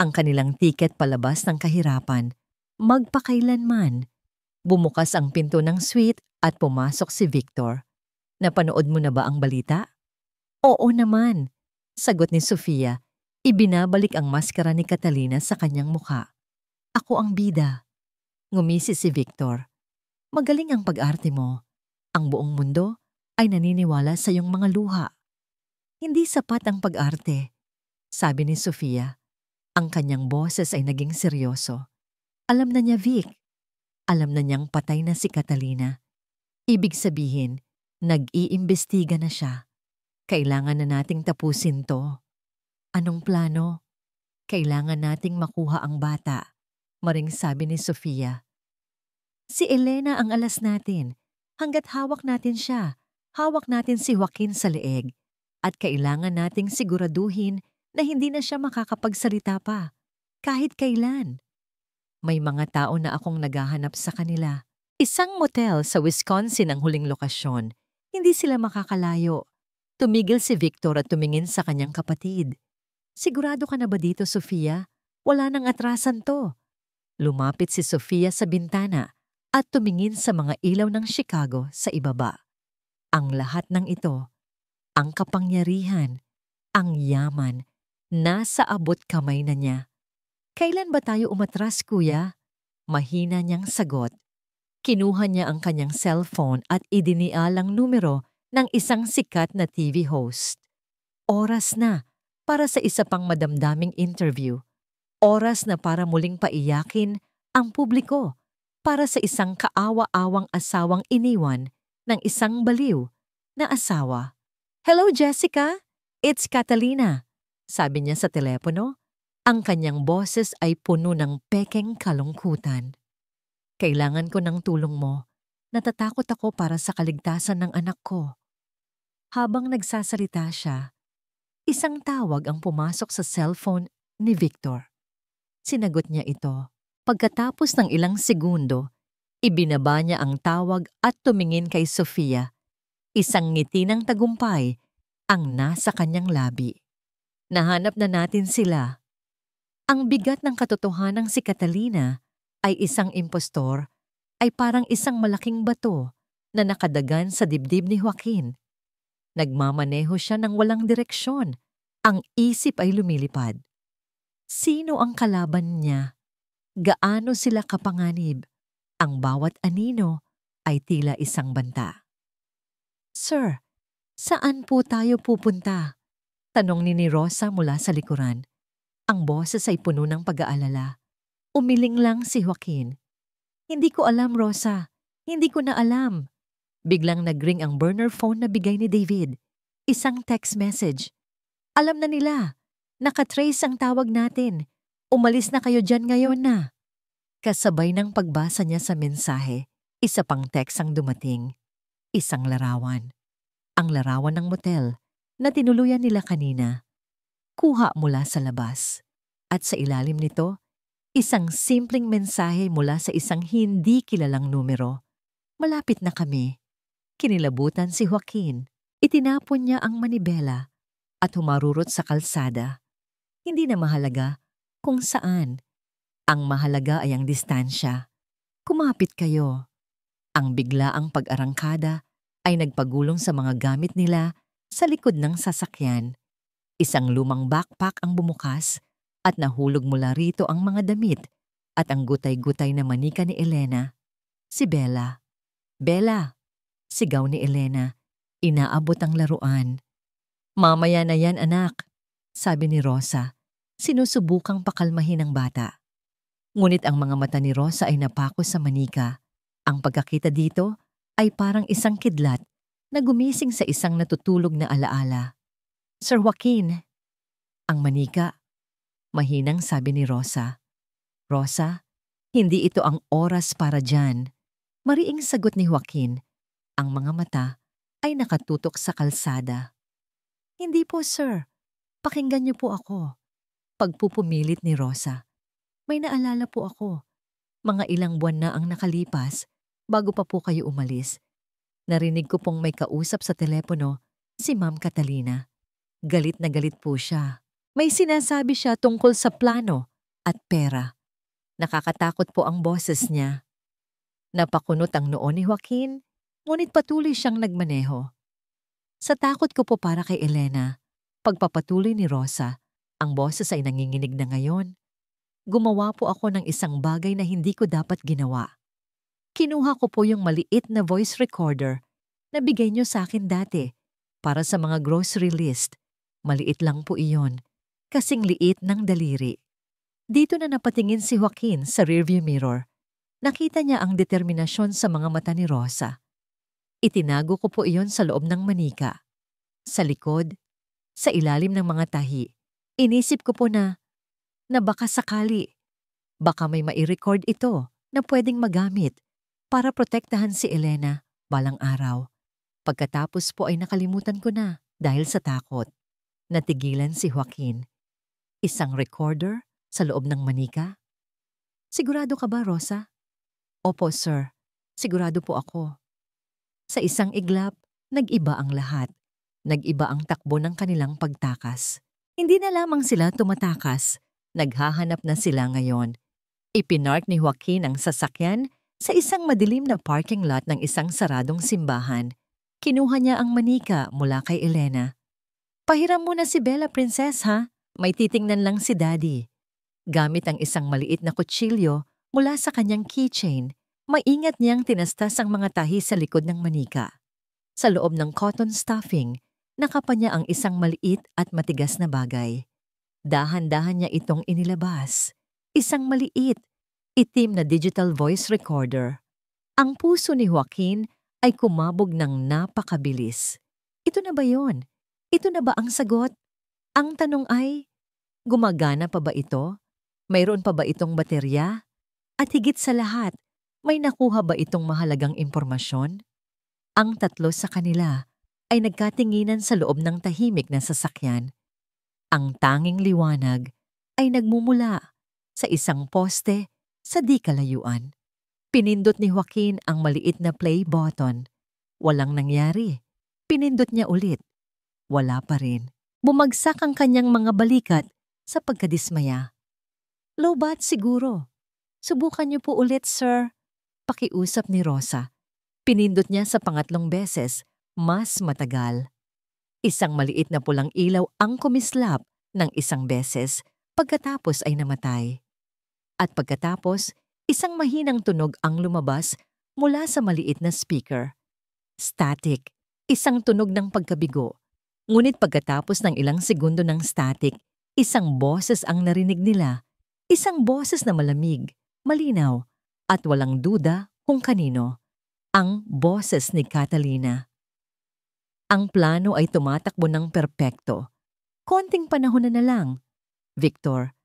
ang kanilang tiket palabas ng kahirapan, magpakailanman. Bumukas ang pinto ng suite at pumasok si Victor. "Napanood mo na ba ang balita?" "Oo naman," sagot ni Sofia. Ibinabalik ang maskara ni Catalina sa kanyang mukha. "Ako ang bida." Ngumisi si Victor. "Magaling ang pag-arte mo. Ang buong mundo ay naniniwala sa iyong mga luha." "Hindi sapat ang pag-arte," sabi ni Sofia. Ang kanyang boses ay naging seryoso. Alam na niya, Vic. Alam na niyang patay na si Catalina. Ibig sabihin, nag-iimbestiga na siya. Kailangan na nating tapusin to. "Anong plano?" "Kailangan nating makuha ang bata," maring sabi ni Sofia. "Si Elena ang alas natin. Hanggat hawak natin siya, hawak natin si Joaquin sa leeg. At kailangan nating siguraduhin na hindi na siya makakapagsalita pa, kahit kailan." May mga tao na akong naghahanap sa kanila. Isang motel sa Wisconsin ang huling lokasyon. Hindi sila makakalayo. Tumigil si Victor at tumingin sa kanyang kapatid. "Sigurado ka na ba dito, Sofia? Wala nang atrasan to." Lumapit si Sofia sa bintana at tumingin sa mga ilaw ng Chicago sa ibaba. Ang lahat ng ito, ang kapangyarihan, ang yaman, nasa abot kamay na niya. "Kailan ba tayo umatras, kuya?" Mahina niyang sagot. Kinuha niya ang kanyang cellphone at idinial ang numero ng isang sikat na TV host. Oras na para sa isa pang madamdaming interview. Oras na para muling paiyakin ang publiko. para sa isang kaawa-awang asawang iniwan ng isang baliw na asawa. "Hello, Jessica. It's Catalina," sabi niya sa telepono. Ang kanyang boses ay puno ng pekeng kalungkutan. "Kailangan ko ng tulong mo. Natatakot ako para sa kaligtasan ng anak ko." Habang nagsasalita siya, isang tawag ang pumasok sa cellphone ni Victor. Sinagot niya ito. Pagkatapos ng ilang segundo, ibinaba niya ang tawag at tumingin kay Sofia. Isang ngiti ng tagumpay ang nasa kanyang labi. "Nahanap na natin sila." Ang bigat ng katotohanang si Catalina ay isang impostor ay parang isang malaking bato na nakadagan sa dibdib ni Joaquin. Nagmamaneho siya ng walang direksyon. Ang isip ay lumilipad. Sino ang kalaban niya? Gaano sila kapanganib? Ang bawat anino ay tila isang banta. "Sir, saan po tayo pupunta?" Tanong ni Rosa mula sa likuran. Ang boses ay puno ng pag-aalala. Umiling lang si Joaquin. "Hindi ko alam, Rosa. Hindi ko na alam." Biglang nag-ring ang burner phone na bigay ni David. Isang text message. "Alam na nila. Nakatrace ang tawag natin. Umalis na kayo dyan ngayon na." Kasabay ng pagbasa niya sa mensahe, isa pang text ang dumating. Isang larawan. Ang larawan ng motel na tinuluyan nila kanina. Kuha mula sa labas. At sa ilalim nito, isang simpleng mensahe mula sa isang hindi kilalang numero. "Malapit na kami." Kinilabutan si Joaquin. Itinapon niya ang manibela at humarurot sa kalsada. Hindi na mahalaga kung saan. Ang mahalaga ay ang distansya. "Kumapit kayo." Ang biglaang pag-arangkada ay nagpagulong sa mga gamit nila sa likod ng sasakyan. Isang lumang backpack ang bumukas at nahulog mula rito ang mga damit at ang gutay-gutay na manika ni Elena. Si Bella. "Bella!" Sigaw ni Elena. Inaabot ang laruan. "Mamaya na yan, anak," sabi ni Rosa. Sinusubukang pakalmahin ang bata. Ngunit ang mga mata ni Rosa ay napako sa manika. Ang pagkakita dito ay parang isang kidlat na gumising sa isang natutulog na alaala. "Sir Joaquin." Ang manika. Mahinang sabi ni Rosa. "Rosa, hindi ito ang oras para dyan." Mariing sagot ni Joaquin. Ang mga mata ay nakatutok sa kalsada. "Hindi po, sir. Pakinggan niyo po ako." Pagpupumilit ni Rosa. "May naalala po ako. Mga ilang buwan na ang nakalipas bago pa po kayo umalis. Narinig ko pong may kausap sa telepono si Ma'am Catalina. Galit na galit po siya. May sinasabi siya tungkol sa plano at pera. Nakakatakot po ang boses niya." Napakunot ang noo ni Joaquin, ngunit patuloy siyang nagmaneho. "Sa takot ko po para kay Elena." Pagpapatuloy ni Rosa, ang boses ay nanginginig na ngayon. "Gumawa po ako ng isang bagay na hindi ko dapat ginawa. Kinuha ko po yung maliit na voice recorder na bigay niyo sa akin dati para sa mga grocery list. Maliit lang po iyon, kasing liit ng daliri." Dito na napatingin si Joaquin sa rearview mirror. Nakita niya ang determinasyon sa mga mata ni Rosa. "Itinago ko po iyon sa loob ng manika. Sa likod, sa ilalim ng mga tahi. Inisip ko po na baka sakali, baka may mai-record ito na pwedeng magamit para protektahan si Elena balang araw. Pagkatapos po ay nakalimutan ko na dahil sa takot." Natigilan si Joaquin. Isang recorder sa loob ng manika? "Sigurado ka ba, Rosa?" "Opo, sir. Sigurado po ako." Sa isang iglap, nag-iba ang lahat. Nag-iba ang takbo ng kanilang pagtakas. Hindi na lamang sila tumatakas. Naghahanap na sila ngayon. Ipinark ni Joaquin ang sasakyan sa isang madilim na parking lot ng isang saradong simbahan. Kinuha niya ang manika mula kay Elena. "Pahiram muna si Bella, princess, ha? May titingnan lang si Daddy." Gamit ang isang maliit na kutsilyo mula sa kanyang keychain, maingat niyang tinastas ang mga tahi sa likod ng manika. Sa loob ng cotton stuffing, nakapa niya ang isang maliit at matigas na bagay. Dahan-dahan niya itong inilabas. Isang maliit, Itim na digital voice recorder. Ang puso ni Joaquin ay kumabog ng napakabilis. Ito na ba yon? Ito na ba ang sagot? Ang tanong ay, gumagana pa ba ito? Mayroon pa ba itong baterya? At higit sa lahat, may nakuha ba itong mahalagang impormasyon? Ang tatlo sa kanila ay nagkatinginan sa loob ng tahimik na sasakyan. Ang tanging liwanag ay nagmumula sa isang poste sa di kalayuan. Pinindot ni Joaquin ang maliit na play button. Walang nangyari. Pinindot niya ulit. Wala pa rin. Bumagsak ang kanyang mga balikat sa pagkadismaya. Lobat siguro. Subukan niyo po ulit, sir. Pakiusap ni Rosa. Pinindot niya sa pangatlong beses, mas matagal. Isang maliit na pulang ilaw ang kumislap ng isang beses, pagkatapos ay namatay. At pagkatapos, isang mahinang tunog ang lumabas mula sa maliit na speaker. Static, isang tunog ng pagkabigo. Ngunit pagkatapos ng ilang segundo ng static, isang boses ang narinig nila. Isang boses na malamig, malinaw, at walang duda kung kanino. Ang boses ni Catalina. Ang plano ay tumatakbo ng perpekto. Konting panahon na lang, Victor,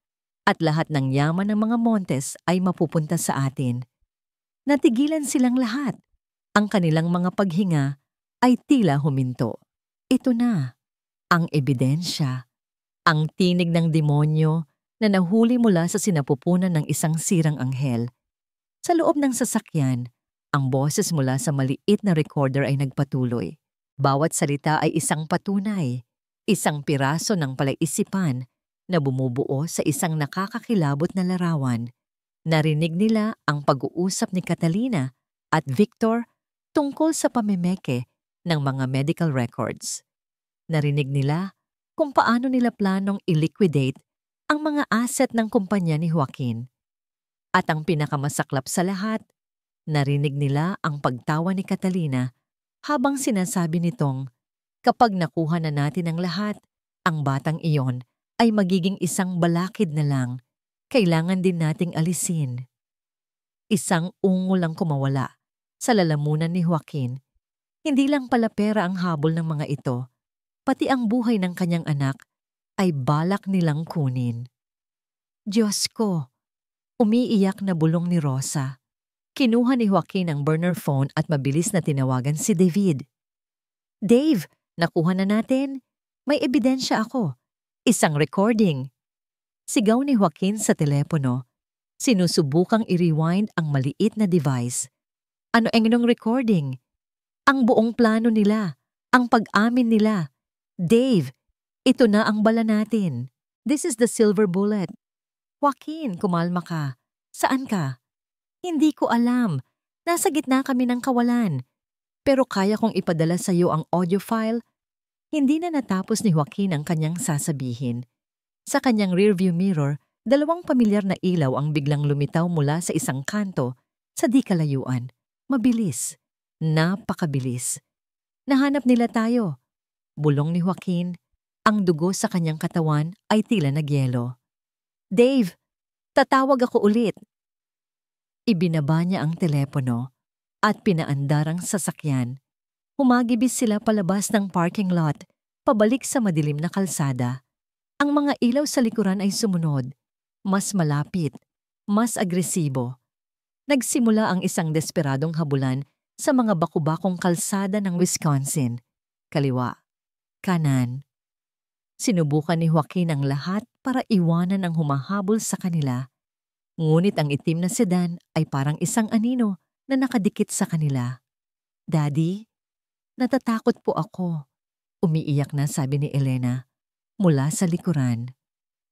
at lahat ng yaman ng mga Montes ay mapupunta sa atin. Natigilan silang lahat. Ang kanilang mga paghinga ay tila huminto. Ito na, ang ebidensya, ang tinig ng demonyo na nahuli mula sa sinapupunan ng isang sirang anghel. Sa loob ng sasakyan, ang boses mula sa maliit na recorder ay nagpatuloy. Bawat salita ay isang patunay, isang piraso ng palaisipan na bumubuo sa isang nakakakilabot na larawan. Narinig nila ang pag-uusap ni Catalina at Victor tungkol sa pamemeke ng mga medical records. Narinig nila kung paano nila planong i-liquidate ang mga asset ng kumpanya ni Joaquin. At ang pinakamasaklap sa lahat, narinig nila ang pagtawa ni Catalina habang sinasabi nitong, kapag nakuha na natin ang lahat, ang batang iyon ay magiging isang balakid na lang. Kailangan din nating alisin. Isang ungol ang kumawala sa lalamunan ni Joaquin. Hindi lang pala pera ang habol ng mga ito, pati ang buhay ng kanyang anak ay balak nilang kunin. Diyos ko, umiiyak na bulong ni Rosa. Kinuha ni Joaquin ang burner phone at mabilis na tinawagan si David. Dave, nakuha na natin. May ebidensya ako. Isang recording. Sigaw ni Joaquin sa telepono. Sinusubukang i-rewind ang maliit na device. Ano ang inong recording? Ang buong plano nila. Ang pag-amin nila. Dave, ito na ang bala natin. This is the silver bullet. Joaquin, kumalma ka. Saan ka? Hindi ko alam. Nasa gitna kami ng kawalan. Pero kaya kong ipadala sa iyo ang audio file. Hindi na natapos ni Joaquin ang kanyang sasabihin. Sa kanyang rearview mirror, 2 pamilyar na ilaw ang biglang lumitaw mula sa isang kanto sa di kalayuan. Mabilis. Napakabilis. Nahanap nila tayo. Bulong ni Joaquin. Ang dugo sa kanyang katawan ay tila nagyelo. Dave, tatawag ako ulit. Ibinaba niya ang telepono at pinaandar ang sasakyan. Humagibis sila palabas ng parking lot, pabalik sa madilim na kalsada. Ang mga ilaw sa likuran ay sumunod. Mas malapit, mas agresibo. Nagsimula ang isang desperadong habulan sa mga bakubakong kalsada ng Wisconsin. Kaliwa, kanan. Sinubukan ni Joaquin ang lahat para iwanan ang humahabol sa kanila. Ngunit ang itim na sedan ay parang isang anino na nakadikit sa kanila. Daddy, natatakot po ako. Umiiyak na sabi ni Elena mula sa likuran.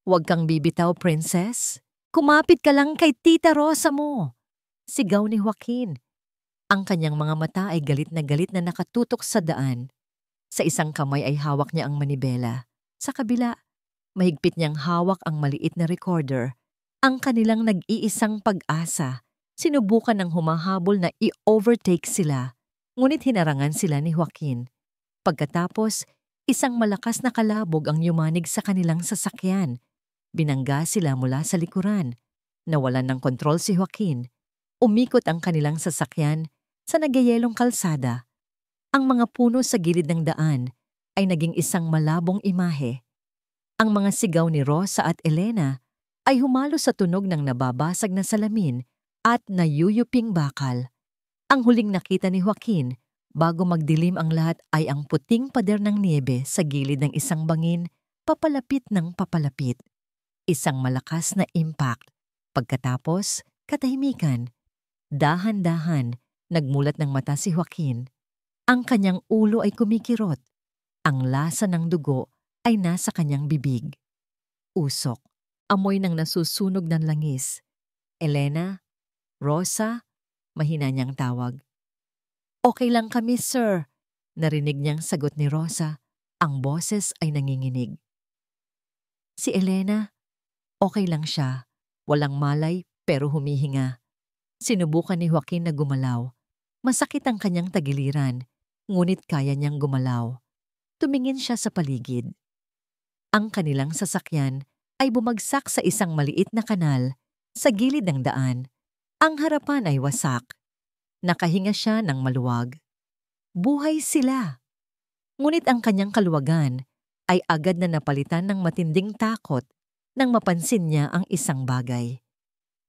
Huwag kang bibitaw, princess. Kumapit ka lang kay Tita Rosa mo. Sigaw ni Joaquin. Ang kanyang mga mata ay galit na nakatutok sa daan. Sa isang kamay ay hawak niya ang manibela. Sa kabila, mahigpit niyang hawak ang maliit na recorder. Ang kanilang nag-iisang pag-asa. Sinubukan ng humahabol na i-overtake sila. Ngunit hinarangan sila ni Joaquin. Pagkatapos, isang malakas na kalabog ang yumanig sa kanilang sasakyan. Binangga sila mula sa likuran. Nawalan ng kontrol si Joaquin. Umikot ang kanilang sasakyan sa nagyayelong kalsada. Ang mga puno sa gilid ng daan ay naging isang malabong imahe. Ang mga sigaw ni Rosa at Elena ay humalo sa tunog ng nababasag na salamin at nayuyuping bakal. Ang huling nakita ni Joaquin bago magdilim ang lahat ay ang puting pader ng niebe sa gilid ng isang bangin, papalapit ng papalapit. Isang malakas na impact. Pagkatapos, katahimikan. Dahan-dahan, nagmulat ng mata si Joaquin. Ang kanyang ulo ay kumikirot. Ang lasa ng dugo ay nasa kanyang bibig. Usok. Amoy ng nasusunog ng langis. Elena? Rosa? Mahina niyang tawag. Okay lang kami, sir. Narinig niyang sagot ni Rosa. Ang boses ay nanginginig. Si Elena? Okay lang siya. Walang malay pero humihinga. Sinubukan ni Joaquin na gumalaw. Masakit ang kanyang tagiliran, ngunit kaya niyang gumalaw. Tumingin siya sa paligid. Ang kanilang sasakyan ay bumagsak sa isang maliit na kanal sa gilid ng daan. Ang harapan ay wasak. Nakahinga siya ng maluwag. Buhay sila! Ngunit ang kanyang kaluwagan ay agad na napalitan ng matinding takot nang mapansin niya ang isang bagay.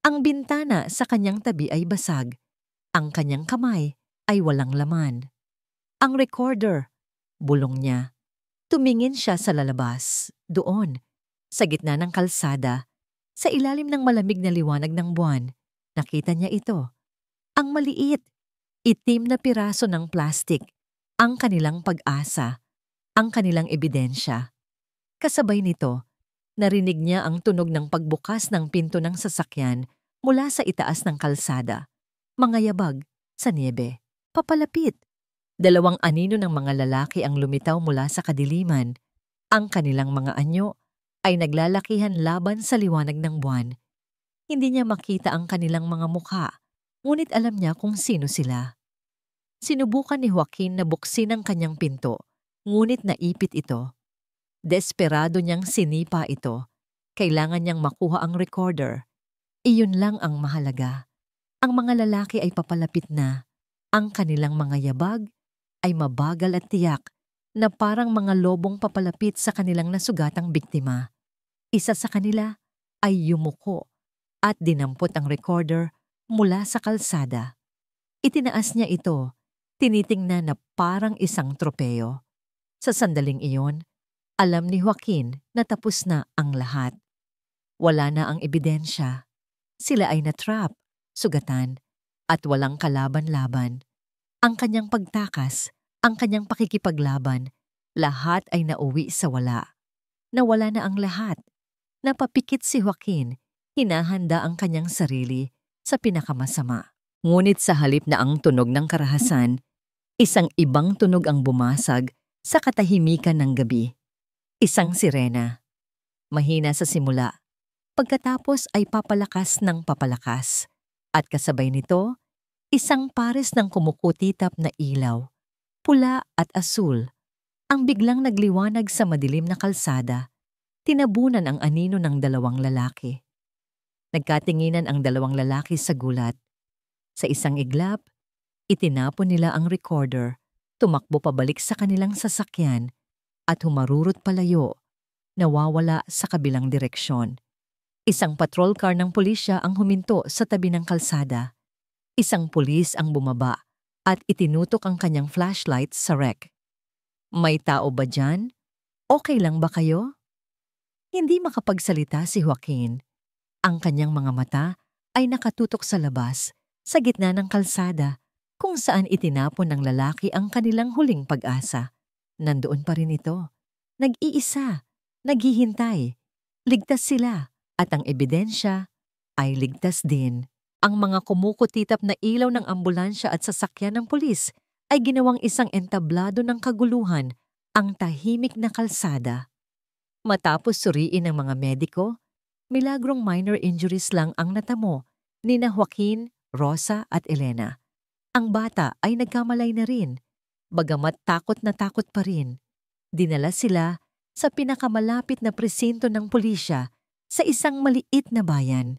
Ang bintana sa kanyang tabi ay basag. Ang kanyang kamay ay walang laman. Ang recorder, bulong niya. Tumingin siya sa lalabas, doon, sa gitna ng kalsada, sa ilalim ng malamig na liwanag ng buwan. Nakita niya ito. Ang maliit, itim na piraso ng plastik, ang kanilang pag-asa, ang kanilang ebidensya. Kasabay nito, narinig niya ang tunog ng pagbukas ng pinto ng sasakyan mula sa itaas ng kalsada. Mga yabag sa niebe. Papalapit. 2 anino ng mga lalaki ang lumitaw mula sa kadiliman. Ang kanilang mga anyo ay naglalakihan laban sa liwanag ng buwan. Hindi niya makita ang kanilang mga mukha, ngunit alam niya kung sino sila. Sinubukan ni Joaquin na buksin ang kanyang pinto, ngunit naipit ito. Desperado niyang sinipa ito. Kailangan niyang makuha ang recorder. Iyon lang ang mahalaga. Ang mga lalaki ay papalapit na. Ang kanilang mga yabag ay mabagal at tiyak na parang mga lobong papalapit sa kanilang nasugatang biktima. Isa sa kanila ay yumuko at dinampot ang recorder mula sa kalsada. Itinaas niya ito, tinitingnan na parang isang tropeyo. Sa sandaling iyon, alam ni Joaquin na tapos na ang lahat. Wala na ang ebidensya. Sila ay natrap, sugatan, at walang kalaban-laban. Ang kanyang pagtakas, ang kanyang pakikipaglaban, lahat ay nauwi sa wala. Nawala na ang lahat. Napapikit si Joaquin, hinahanda ang kanyang sarili sa pinakamasama. Ngunit sa halip na ang tunog ng karahasan, isang ibang tunog ang bumasag sa katahimikan ng gabi. Isang sirena. Mahina sa simula. Pagkatapos ay papalakas ng papalakas. At kasabay nito, isang pares ng kumukutitap na ilaw, pula at asul, ang biglang nagliwanag sa madilim na kalsada. Tinabunan ang anino ng 2 lalaki. Nagkatinginan ang 2 lalaki sa gulat. Sa isang iglap, itinapon nila ang recorder, tumakbo pabalik sa kanilang sasakyan, at humarurot palayo, nawawala sa kabilang direksyon. Isang patrol car ng pulisya ang huminto sa tabi ng kalsada. Isang pulis ang bumaba at itinutok ang kanyang flashlight sa wreck. May tao ba dyan? Okay lang ba kayo? Hindi makapagsalita si Joaquin. Ang kanyang mga mata ay nakatutok sa labas, sa gitna ng kalsada, kung saan itinapon ng lalaki ang kanilang huling pag-asa. Nandoon pa rin ito. Nag-iisa, naghihintay. Ligtas sila. At ang ebidensya ay ligtas din. Ang mga kumukutitap na ilaw ng ambulansya at sasakyan ng pulis ay ginawang isang entablado ng kaguluhan, ang tahimik na kalsada. Matapos suriin ng mga mediko, milagrong minor injuries lang ang natamo ni na Joaquin, Rosa at Elena. Ang bata ay nagkamalay na rin, bagamat takot na takot pa rin. Dinala sila sa pinakamalapit na presinto ng pulisya sa isang maliit na bayan.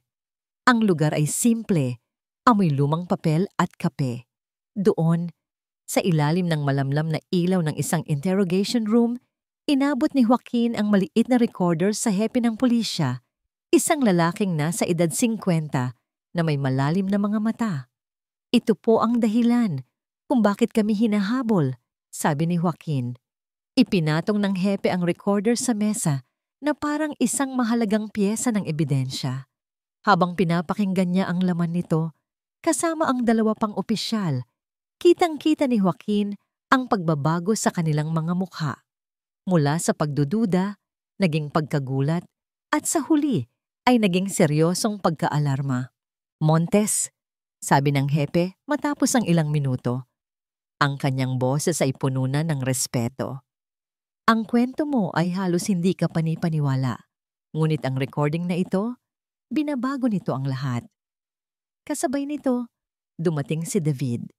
Ang lugar ay simple, amoy lumang papel at kape. Doon, sa ilalim ng malamlam na ilaw ng isang interrogation room, inabot ni Joaquin ang maliit na recorder sa hepe ng pulisya, isang lalaking nasa edad 50 na may malalim na mga mata. Ito po ang dahilan kung bakit kami hinahabol, sabi ni Joaquin. Ipinatong ng hepe ang recorder sa mesa na parang isang mahalagang piyesa ng ebidensya. Habang pinapakinggan niya ang laman nito, kasama ang 2 pang opisyal, kitang-kita ni Joaquin ang pagbabago sa kanilang mga mukha. Mula sa pagdududa, naging pagkagulat, at sa huli ay naging seryosong pagkaalarma. Montes, sabi ng hepe matapos ang ilang minuto. Ang kanyang boses ay puno na ng respeto. Ang kwento mo ay halos hindi ka panipaniwala. Ngunit ang recording na ito, binabago nito ang lahat. Kasabay nito, dumating si David.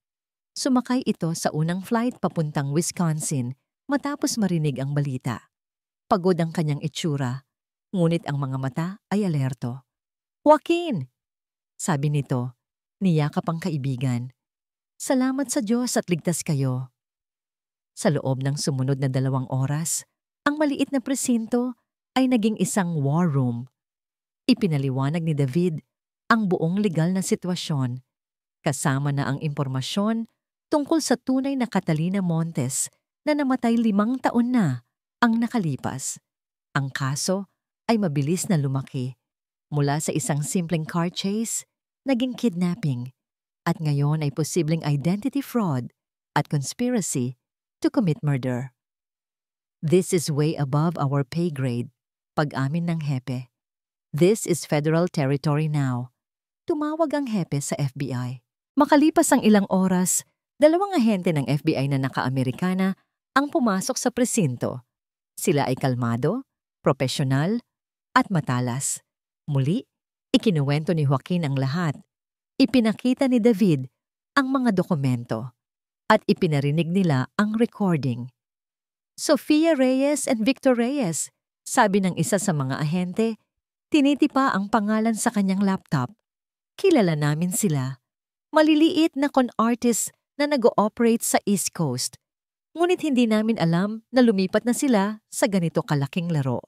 Sumakay ito sa unang flight papuntang Wisconsin matapos marinig ang balita. Pagod ang kanyang itsura, ngunit ang mga mata ay alerto. Joaquin! Sabi nito, niyakap ang kaibigan. Salamat sa Diyos at ligtas kayo. Sa loob ng sumunod na 2 oras, ang maliit na presinto ay naging isang war room. Ipinaliwanag ni David ang buong legal na sitwasyon, kasama na ang impormasyon tungkol sa tunay na Catalina Montes na namatay 5 taon na ang nakalipas. Ang kaso ay mabilis na lumaki. Mula sa isang simpleng car chase, naging kidnapping, at ngayon ay posibleng identity fraud at conspiracy to commit murder. This is way above our pay grade, pag-amin ng hepe. This is federal territory now. Tumawag ang hepe sa FBI. Makalipas ang ilang oras, 2 ahente ng FBI na naka-Amerikana ang pumasok sa presinto. Sila ay kalmado, propesyonal, at matalas. Muli, ikinuwento ni Joaquin ang lahat. Ipinakita ni David ang mga dokumento at ipinarinig nila ang recording. Sofia Reyes and Victor Reyes, sabi ng isa sa mga ahente, tinitipa ang pangalan sa kanyang laptop. Kilala namin sila. Maliliit na con artists na nag-ooperate sa East Coast. Ngunit hindi namin alam na lumipat na sila sa ganito kalaking laro.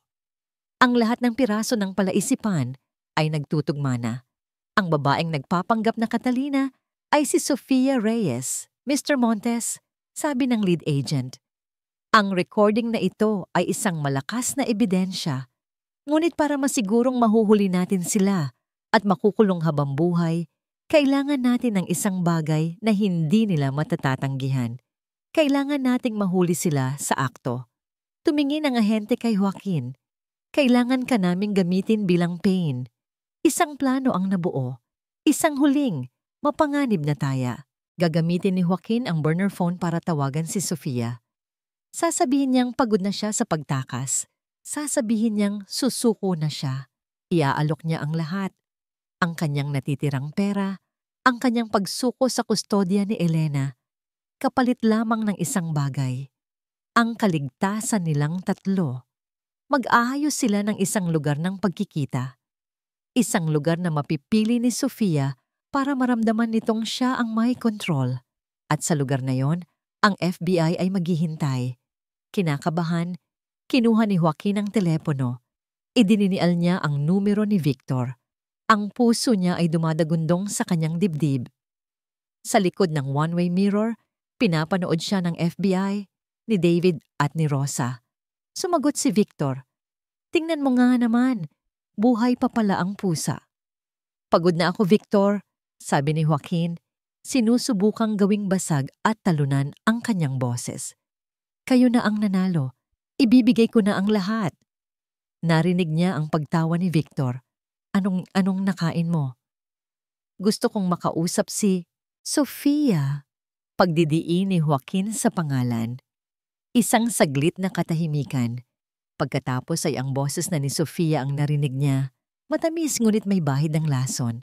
Ang lahat ng piraso ng palaisipan ay nagtutugma na. Ang babaeng nagpapanggap na Catalina ay si Sofia Reyes. Mr. Montes, sabi ng lead agent. Ang recording na ito ay isang malakas na ebidensya. Ngunit para masigurong mahuhuli natin sila at makukulong habang buhay, kailangan natin ng isang bagay na hindi nila matatatanggihan. Kailangan nating mahuli sila sa akto. Tumingin ang ahente kay Joaquin. Kailangan ka naming gamitin bilang pain. Isang plano ang nabuo. Isang huling, mapanganib na taya. Gagamitin ni Joaquin ang burner phone para tawagan si Sofia. Sasabihin niyang pagod na siya sa pagtakas. Sasabihin niyang susuko na siya. Iaalok niya ang lahat. Ang kanyang natitirang pera, ang kanyang pagsuko sa kustodya ni Elena, kapalit lamang ng isang bagay. Ang kaligtasan nilang 3. Mag-aayos sila ng isang lugar ng pagkikita. Isang lugar na mapipili ni Sofia para maramdaman nitong siya ang may kontrol. At sa lugar na yon, ang FBI ay maghihintay. Kinakabahan, kinuha ni Joaquin ang telepono. Idininial niya ang numero ni Victor. Ang puso niya ay dumadagundong sa kanyang dibdib. Sa likod ng one-way mirror, pinapanood siya ng FBI, ni David at ni Rosa. Sumagot si Victor. Tingnan mo nga naman, buhay pa pala ang pusa. Pagod na ako, Victor, sabi ni Joaquin, sinusubukang gawing basag at talunan ang kanyang boses. Kayo na ang nanalo. Ibibigay ko na ang lahat. Narinig niya ang pagtawa ni Victor. Anong nakain mo? Gusto kong makausap si Sofia. Pagdidiin ni Joaquin sa pangalan. Isang saglit na katahimikan. Pagkatapos ay ang boses na ni Sofia ang narinig niya. Matamis ngunit may bahid ng lason.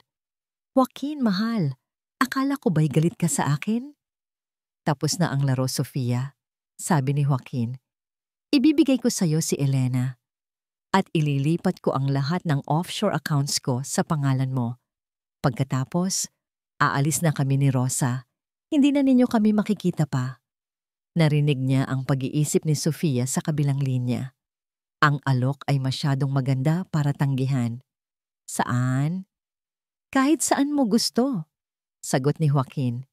Joaquin, mahal, akala ko ba'y galit ka sa akin? Tapos na ang laro, Sofia, sabi ni Joaquin. Ibibigay ko sa'yo si Elena at ililipat ko ang lahat ng offshore accounts ko sa pangalan mo. Pagkatapos, aalis na kami ni Rosa. Hindi na ninyo kami makikita pa. Narinig niya ang pag-iisip ni Sofia sa kabilang linya. Ang alok ay masyadong maganda para tanggihan. Saan? Kahit saan mo gusto, sagot ni Joaquin.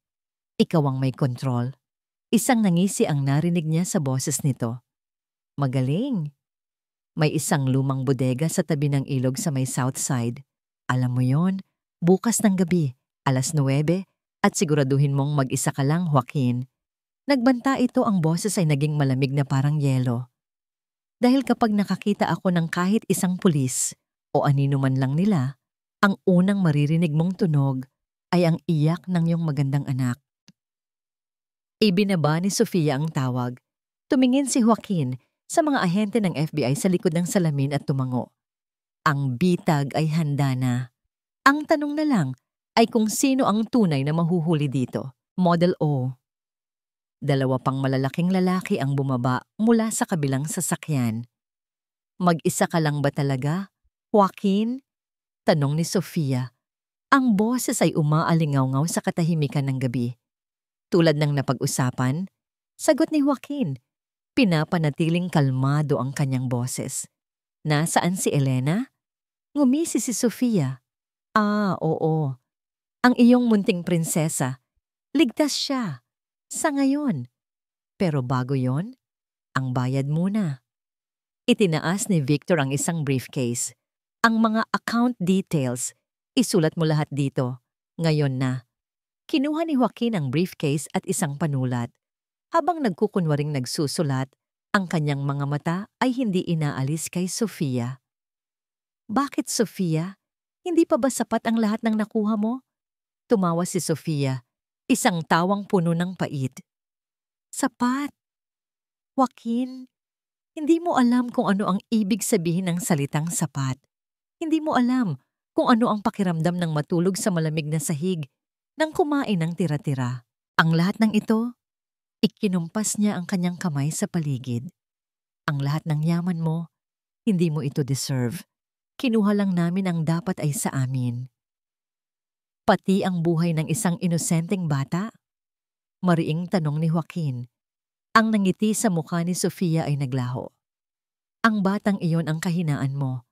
Ikaw ang may kontrol. Isang nangisi ang narinig niya sa boses nito. Magaling. May isang lumang bodega sa tabi ng ilog sa may south side. Alam mo yon, bukas ng gabi, 9:00, at siguraduhin mong mag-isa ka lang, Joaquin. Nagbanta ito, ang boses ay naging malamig na parang yelo. Dahil kapag nakakita ako ng kahit isang pulis o anino man lang nila, ang unang maririnig mong tunog ay ang iyak ng iyong magandang anak. Ibinaba ni Sofia ang tawag. Tumingin si Joaquin sa mga ahente ng FBI sa likod ng salamin at tumango. Ang bitag ay handa na. Ang tanong na lang ay kung sino ang tunay na mahuhuli dito. Model O. Dalawa pang malalaking lalaki ang bumaba mula sa kabilang sasakyan. Mag-isa ka lang ba talaga, Joaquin? Tanong ni Sofia. Ang boses ay umaalingaw-ngaw sa katahimikan ng gabi. Tulad ng napag-usapan, sagot ni Joaquin. Pinapanatiling kalmado ang kanyang boses. Nasaan si Elena? Ngumisi si Sofia. Oo. Ang iyong munting prinsesa. Ligtas siya. Sa ngayon. Pero bago yon, ang bayad muna. Itinaas ni Victor ang isang briefcase. Ang mga account details, isulat mo lahat dito. Ngayon na. Kinuha ni Joaquin ang briefcase at isang panulat. Habang nagkukunwaring nagsusulat, ang kanyang mga mata ay hindi inaalis kay Sofia. Bakit, Sofia? Hindi pa ba sapat ang lahat ng nakuha mo? Tumawa si Sofia, isang tawang puno ng pait. Sapat. Joaquin, hindi mo alam kung ano ang ibig sabihin ng salitang sapat. Hindi mo alam kung ano ang pakiramdam ng matulog sa malamig na sahig, ng kumain ng tira-tira. Ang lahat ng ito, ikinumpas niya ang kanyang kamay sa paligid. Ang lahat ng yaman mo, hindi mo ito deserve. Kinuha lang namin ang dapat ay sa amin. Pati ang buhay ng isang inosenteng bata? Mariing tanong ni Joaquin. Ang nangiti sa mukha ni Sofia ay naglaho. Ang batang iyon ang kahinaan mo.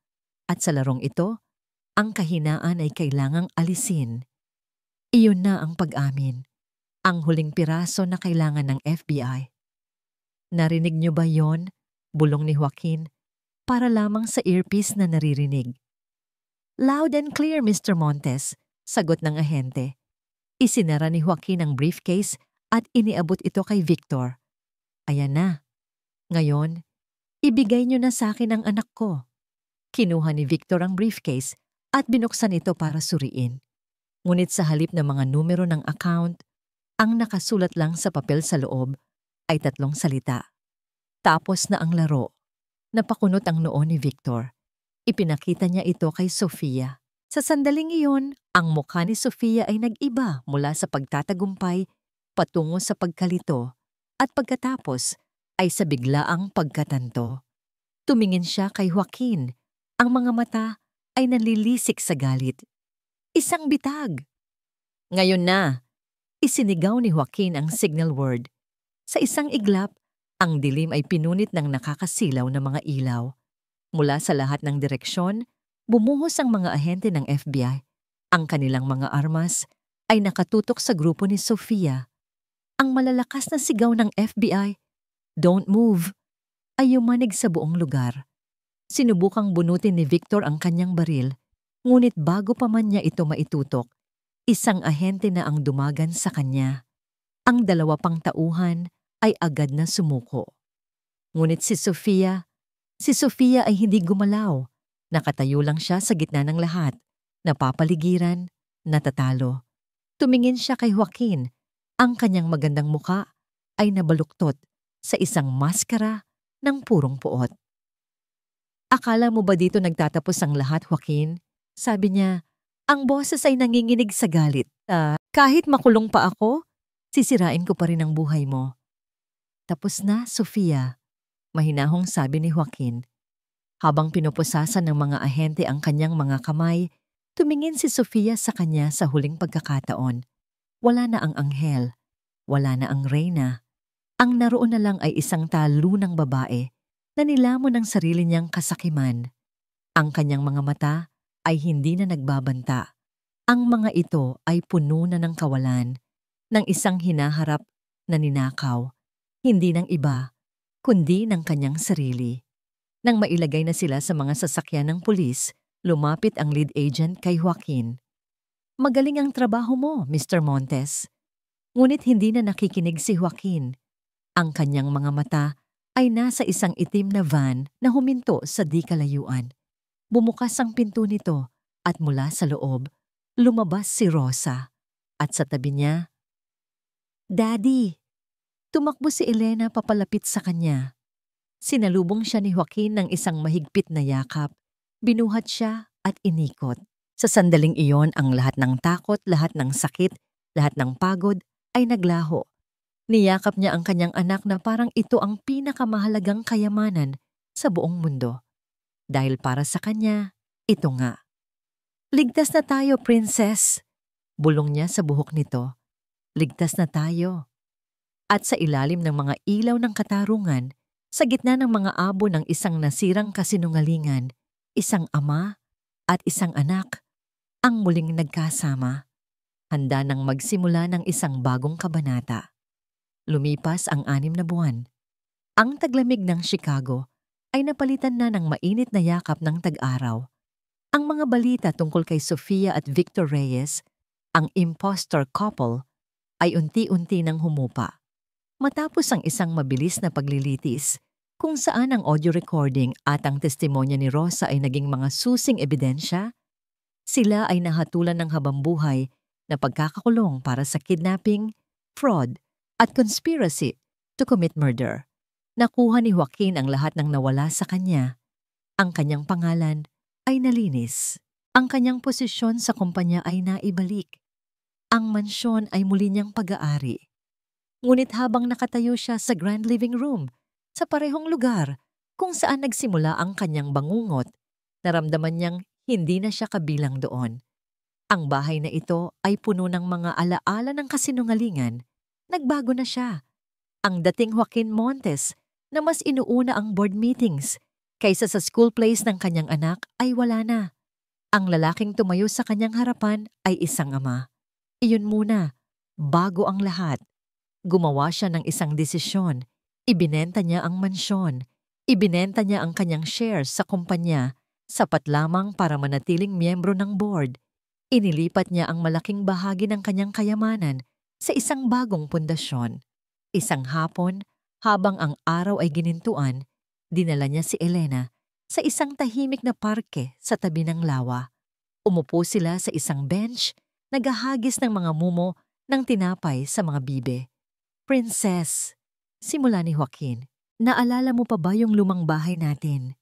At sa larong ito, ang kahinaan ay kailangang alisin. Iyon na ang pag-amin. Ang huling piraso na kailangan ng FBI. Narinig niyo ba yon? Bulong ni Joaquin, para lamang sa earpiece na naririnig. Loud and clear, Mr. Montes, sagot ng ahente. Isinara ni Joaquin ang briefcase at iniabot ito kay Victor. Ayan na. Ngayon, ibigay niyo na sa akin ang anak ko. Kinuha ni Victor ang briefcase at binuksan ito para suriin. Ngunit sa halip ng mga numero ng account, ang nakasulat lang sa papel sa loob ay 3 salita. Tapos na ang laro. Napakunot ang noo ni Victor. Ipinakita niya ito kay Sofia. Sa sandaling iyon, ang mukha ni Sofia ay nag-iba mula sa pagtatagumpay patungo sa pagkalito at pagkatapos ay sa biglaang pagkatanto. Tumingin siya kay Joaquin. Ang mga mata ay nanlilisik sa galit. Isang bitag. Ngayon na, isinigaw ni Joaquin ang signal word. Sa isang iglap, ang dilim ay pinunit ng nakakasilaw na mga ilaw. Mula sa lahat ng direksyon, bumuhos ang mga ahente ng FBI. Ang kanilang mga armas ay nakatutok sa grupo ni Sofia. Ang malalakas na sigaw ng FBI, "Don't move!" ay yumanig sa buong lugar. Sinubukang bunutin ni Victor ang kanyang baril, ngunit bago pa man niya ito maitutok, isang ahente na ang dumagan sa kanya. Ang 2 pang tauhan ay agad na sumuko. Ngunit si Sofia ay hindi gumalaw. Nakatayo lang siya sa gitna ng lahat, napapaligiran, natatalo. Tumingin siya kay Joaquin. Ang kanyang magandang muka ay nabaluktot sa isang maskara ng purong puot. Akala mo ba dito nagtatapos ang lahat, Joaquin? Sabi niya, ang boses ay nanginginig sa galit. Kahit makulong pa ako, sisirain ko pa rin ang buhay mo. Tapos na, Sofia, mahinahong sabi ni Joaquin. Habang pinupusasan ng mga ahente ang kanyang mga kamay, Tumingin si Sofia sa kanya sa huling pagkakataon. Wala na ang anghel, wala na ang reyna. Ang naroon na lang ay isang talunang babae na nilamon ng sarili niyang kasakiman. Ang kanyang mga mata ay hindi na nagbabanta. Ang mga ito ay puno na ng kawalan, ng isang hinaharap na ninakaw, hindi ng iba, kundi ng kanyang sarili. Nang mailagay na sila sa mga sasakyan ng pulis, lumapit ang lead agent kay Joaquin. "Magaling ang trabaho mo, Mr. Montes." Ngunit hindi na nakikinig si Joaquin. Ang kanyang mga mata ay nasa isang itim na van na huminto sa di kalayuan. Bumukas ang pinto nito at mula sa loob, lumabas si Rosa. At sa tabi niya, "Daddy!" Tumakbo si Elena papalapit sa kanya. Sinalubong siya ni Joaquin ng isang mahigpit na yakap. Binuhat siya at inikot. Sa sandaling iyon, ang lahat ng takot, lahat ng sakit, lahat ng pagod ay naglaho. Niyakap niya ang kanyang anak na parang ito ang pinakamahalagang kayamanan sa buong mundo. Dahil para sa kanya, ito nga. "Ligtas na tayo, princess!" Bulong niya sa buhok nito. Ligtas na tayo. At sa ilalim ng mga ilaw ng katarungan, sa gitna ng mga abo ng isang nasirang kasinungalingan, isang ama at isang anak ang muling nagkasama. Handa nang magsimula ng isang bagong kabanata. Lumipas ang 6 na buwan. Ang taglamig ng Chicago ay napalitan na ng mainit na yakap ng tag-araw. Ang mga balita tungkol kay Sofia at Victor Reyes, ang impostor couple, ay unti-unti nang humupa. Matapos ang isang mabilis na paglilitis, kung saan ang audio recording at ang testimonya ni Rosa ay naging mga susing ebidensya, sila ay nahatulan ng habambuhay na pagkakakulong para sa kidnapping, fraud, at conspiracy to commit murder. Nakuha ni Joaquin ang lahat ng nawala sa kanya. Ang kanyang pangalan ay nalinis. Ang kanyang posisyon sa kumpanya ay naibalik. Ang mansyon ay muli niyang pag-aari. Ngunit habang nakatayo siya sa grand living room, sa parehong lugar kung saan nagsimula ang kanyang bangungot, naramdaman niyang hindi na siya kabilang doon. Ang bahay na ito ay puno ng mga alaala ng kasinungalingan. Nagbago na siya. Ang dating Joaquin Montes na mas inuuna ang board meetings kaysa sa school plays ng kanyang anak ay wala na. Ang lalaking tumayo sa kanyang harapan ay isang ama. Iyon muna, bago ang lahat. Gumawa siya ng isang desisyon. Ibinenta niya ang mansyon. Ibinenta niya ang kanyang shares sa kumpanya, sapat lamang para manatiling miyembro ng board. Inilipat niya ang malaking bahagi ng kanyang kayamanan sa isang bagong pundasyon. Isang hapon, habang ang araw ay ginintuan, dinala niya si Elena sa isang tahimik na parke sa tabi ng lawa. Umupo sila sa isang bench, naghahagis ng mga mumo ng tinapay sa mga bibe. "Princess," simula ni Joaquin, "naalala mo pa ba yung lumang bahay natin?"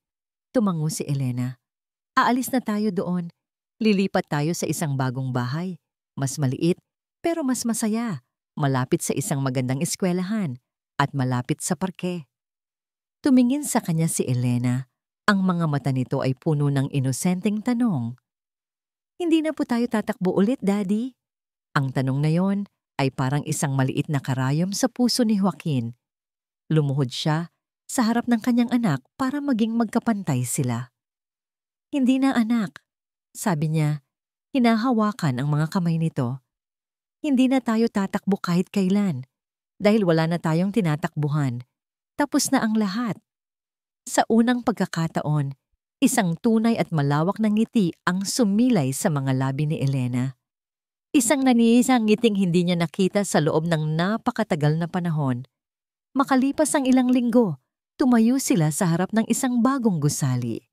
Tumango si Elena. "Aalis na tayo doon. Lilipat tayo sa isang bagong bahay. Mas maliit, pero mas masaya. Malapit sa isang magandang eskwelahan at malapit sa parke." Tumingin sa kanya si Elena. Ang mga mata nito ay puno ng inosenteng tanong. "Hindi na po tayo tatakbo ulit, Daddy?" Ang tanong na yon ay parang isang maliit na karayom sa puso ni Joaquin. Lumuhod siya sa harap ng kanyang anak para maging magkapantay sila. "Hindi na, anak," sabi niya. Hinahawakan ang mga kamay nito. "Hindi na tayo tatakbo kahit kailan. Dahil wala na tayong tinatakbuhan. Tapos na ang lahat." Sa unang pagkakataon, isang tunay at malawak na ngiti ang sumilay sa mga labi ni Elena. Isang naniisang ngiting hindi niya nakita sa loob ng napakatagal na panahon. Makalipas ang ilang linggo, tumayo sila sa harap ng isang bagong gusali.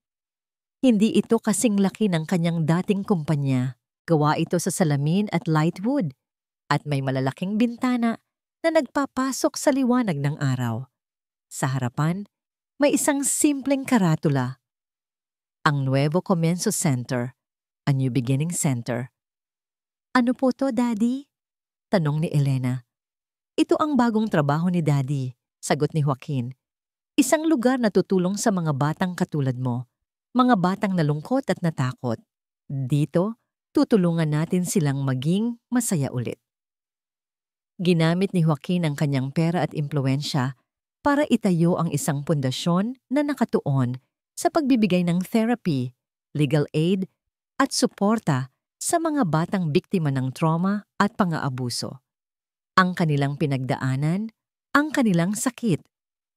Hindi ito kasing laki ng kanyang dating kumpanya. Gawa ito sa salamin at light wood, at may malalaking bintana na nagpapasok sa liwanag ng araw. Sa harapan, may isang simpleng karatula. Ang Nuevo Comienzo Center, a New Beginning Center. "Ano po to, Daddy?" tanong ni Elena. "Ito ang bagong trabaho ni Daddy," sagot ni Joaquin. "Isang lugar na tutulong sa mga batang katulad mo, mga batang nalungkot at natakot. Dito, Tutulungan natin silang maging masaya ulit. Ginamit ni Joaquin ang kanyang pera at impluensya para itayo ang isang pundasyon na nakatuon sa pagbibigay ng therapy, legal aid, at suporta sa mga batang biktima ng trauma at pang-aabuso. Ang kanilang pinagdaanan, ang kanilang sakit,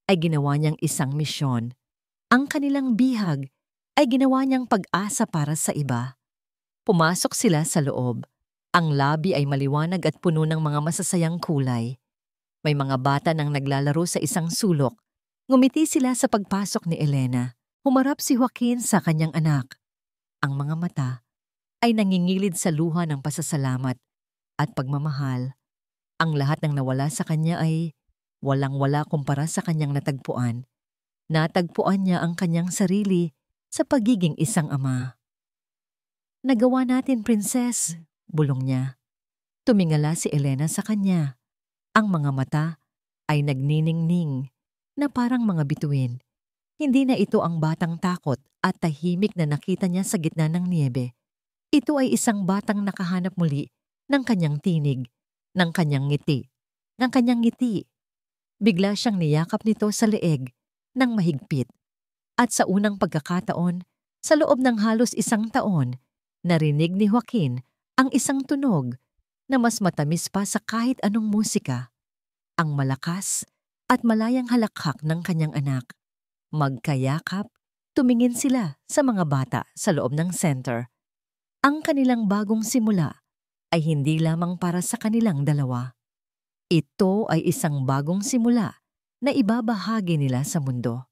ay ginawa niyang isang misyon. Ang kanilang bihag ay ginawa niyang pag-asa para sa iba. Pumasok sila sa loob. Ang lobby ay maliwanag at puno ng mga masasayang kulay. May mga bata nang naglalaro sa isang sulok. Ngumiti sila sa pagpasok ni Elena. Humarap si Joaquin sa kanyang anak. Ang mga mata ay nangingilid sa luha ng pasasalamat at pagmamahal. Ang lahat ng nawala sa kanya ay walang-wala kumpara sa kanyang natagpuan. Natagpuan niya ang kanyang sarili sa pagiging isang ama. "Nagawa natin, Princess," bulong niya. Tumingala si Elena sa kanya. Ang mga mata ay nagniningning na parang mga bituin. Hindi na ito ang batang takot at tahimik na nakita niya sa gitna ng niebe. Ito ay isang batang nakahanap muli ng kanyang tinig, ng kanyang ngiti, ng kanyang ngiti. Bigla siyang niyakap nito sa leeg ng mahigpit. At sa unang pagkakataon, sa loob ng halos 1 taon, narinig ni Joaquin ang isang tunog na mas matamis pa sa kahit anong musika. Ang malakas at malayang halakhak ng kanyang anak. Magkayakap, tumingin sila sa mga bata sa loob ng center. Ang kanilang bagong simula ay hindi lamang para sa kanilang dalawa. Ito ay isang bagong simula na ibabahagi nila sa mundo.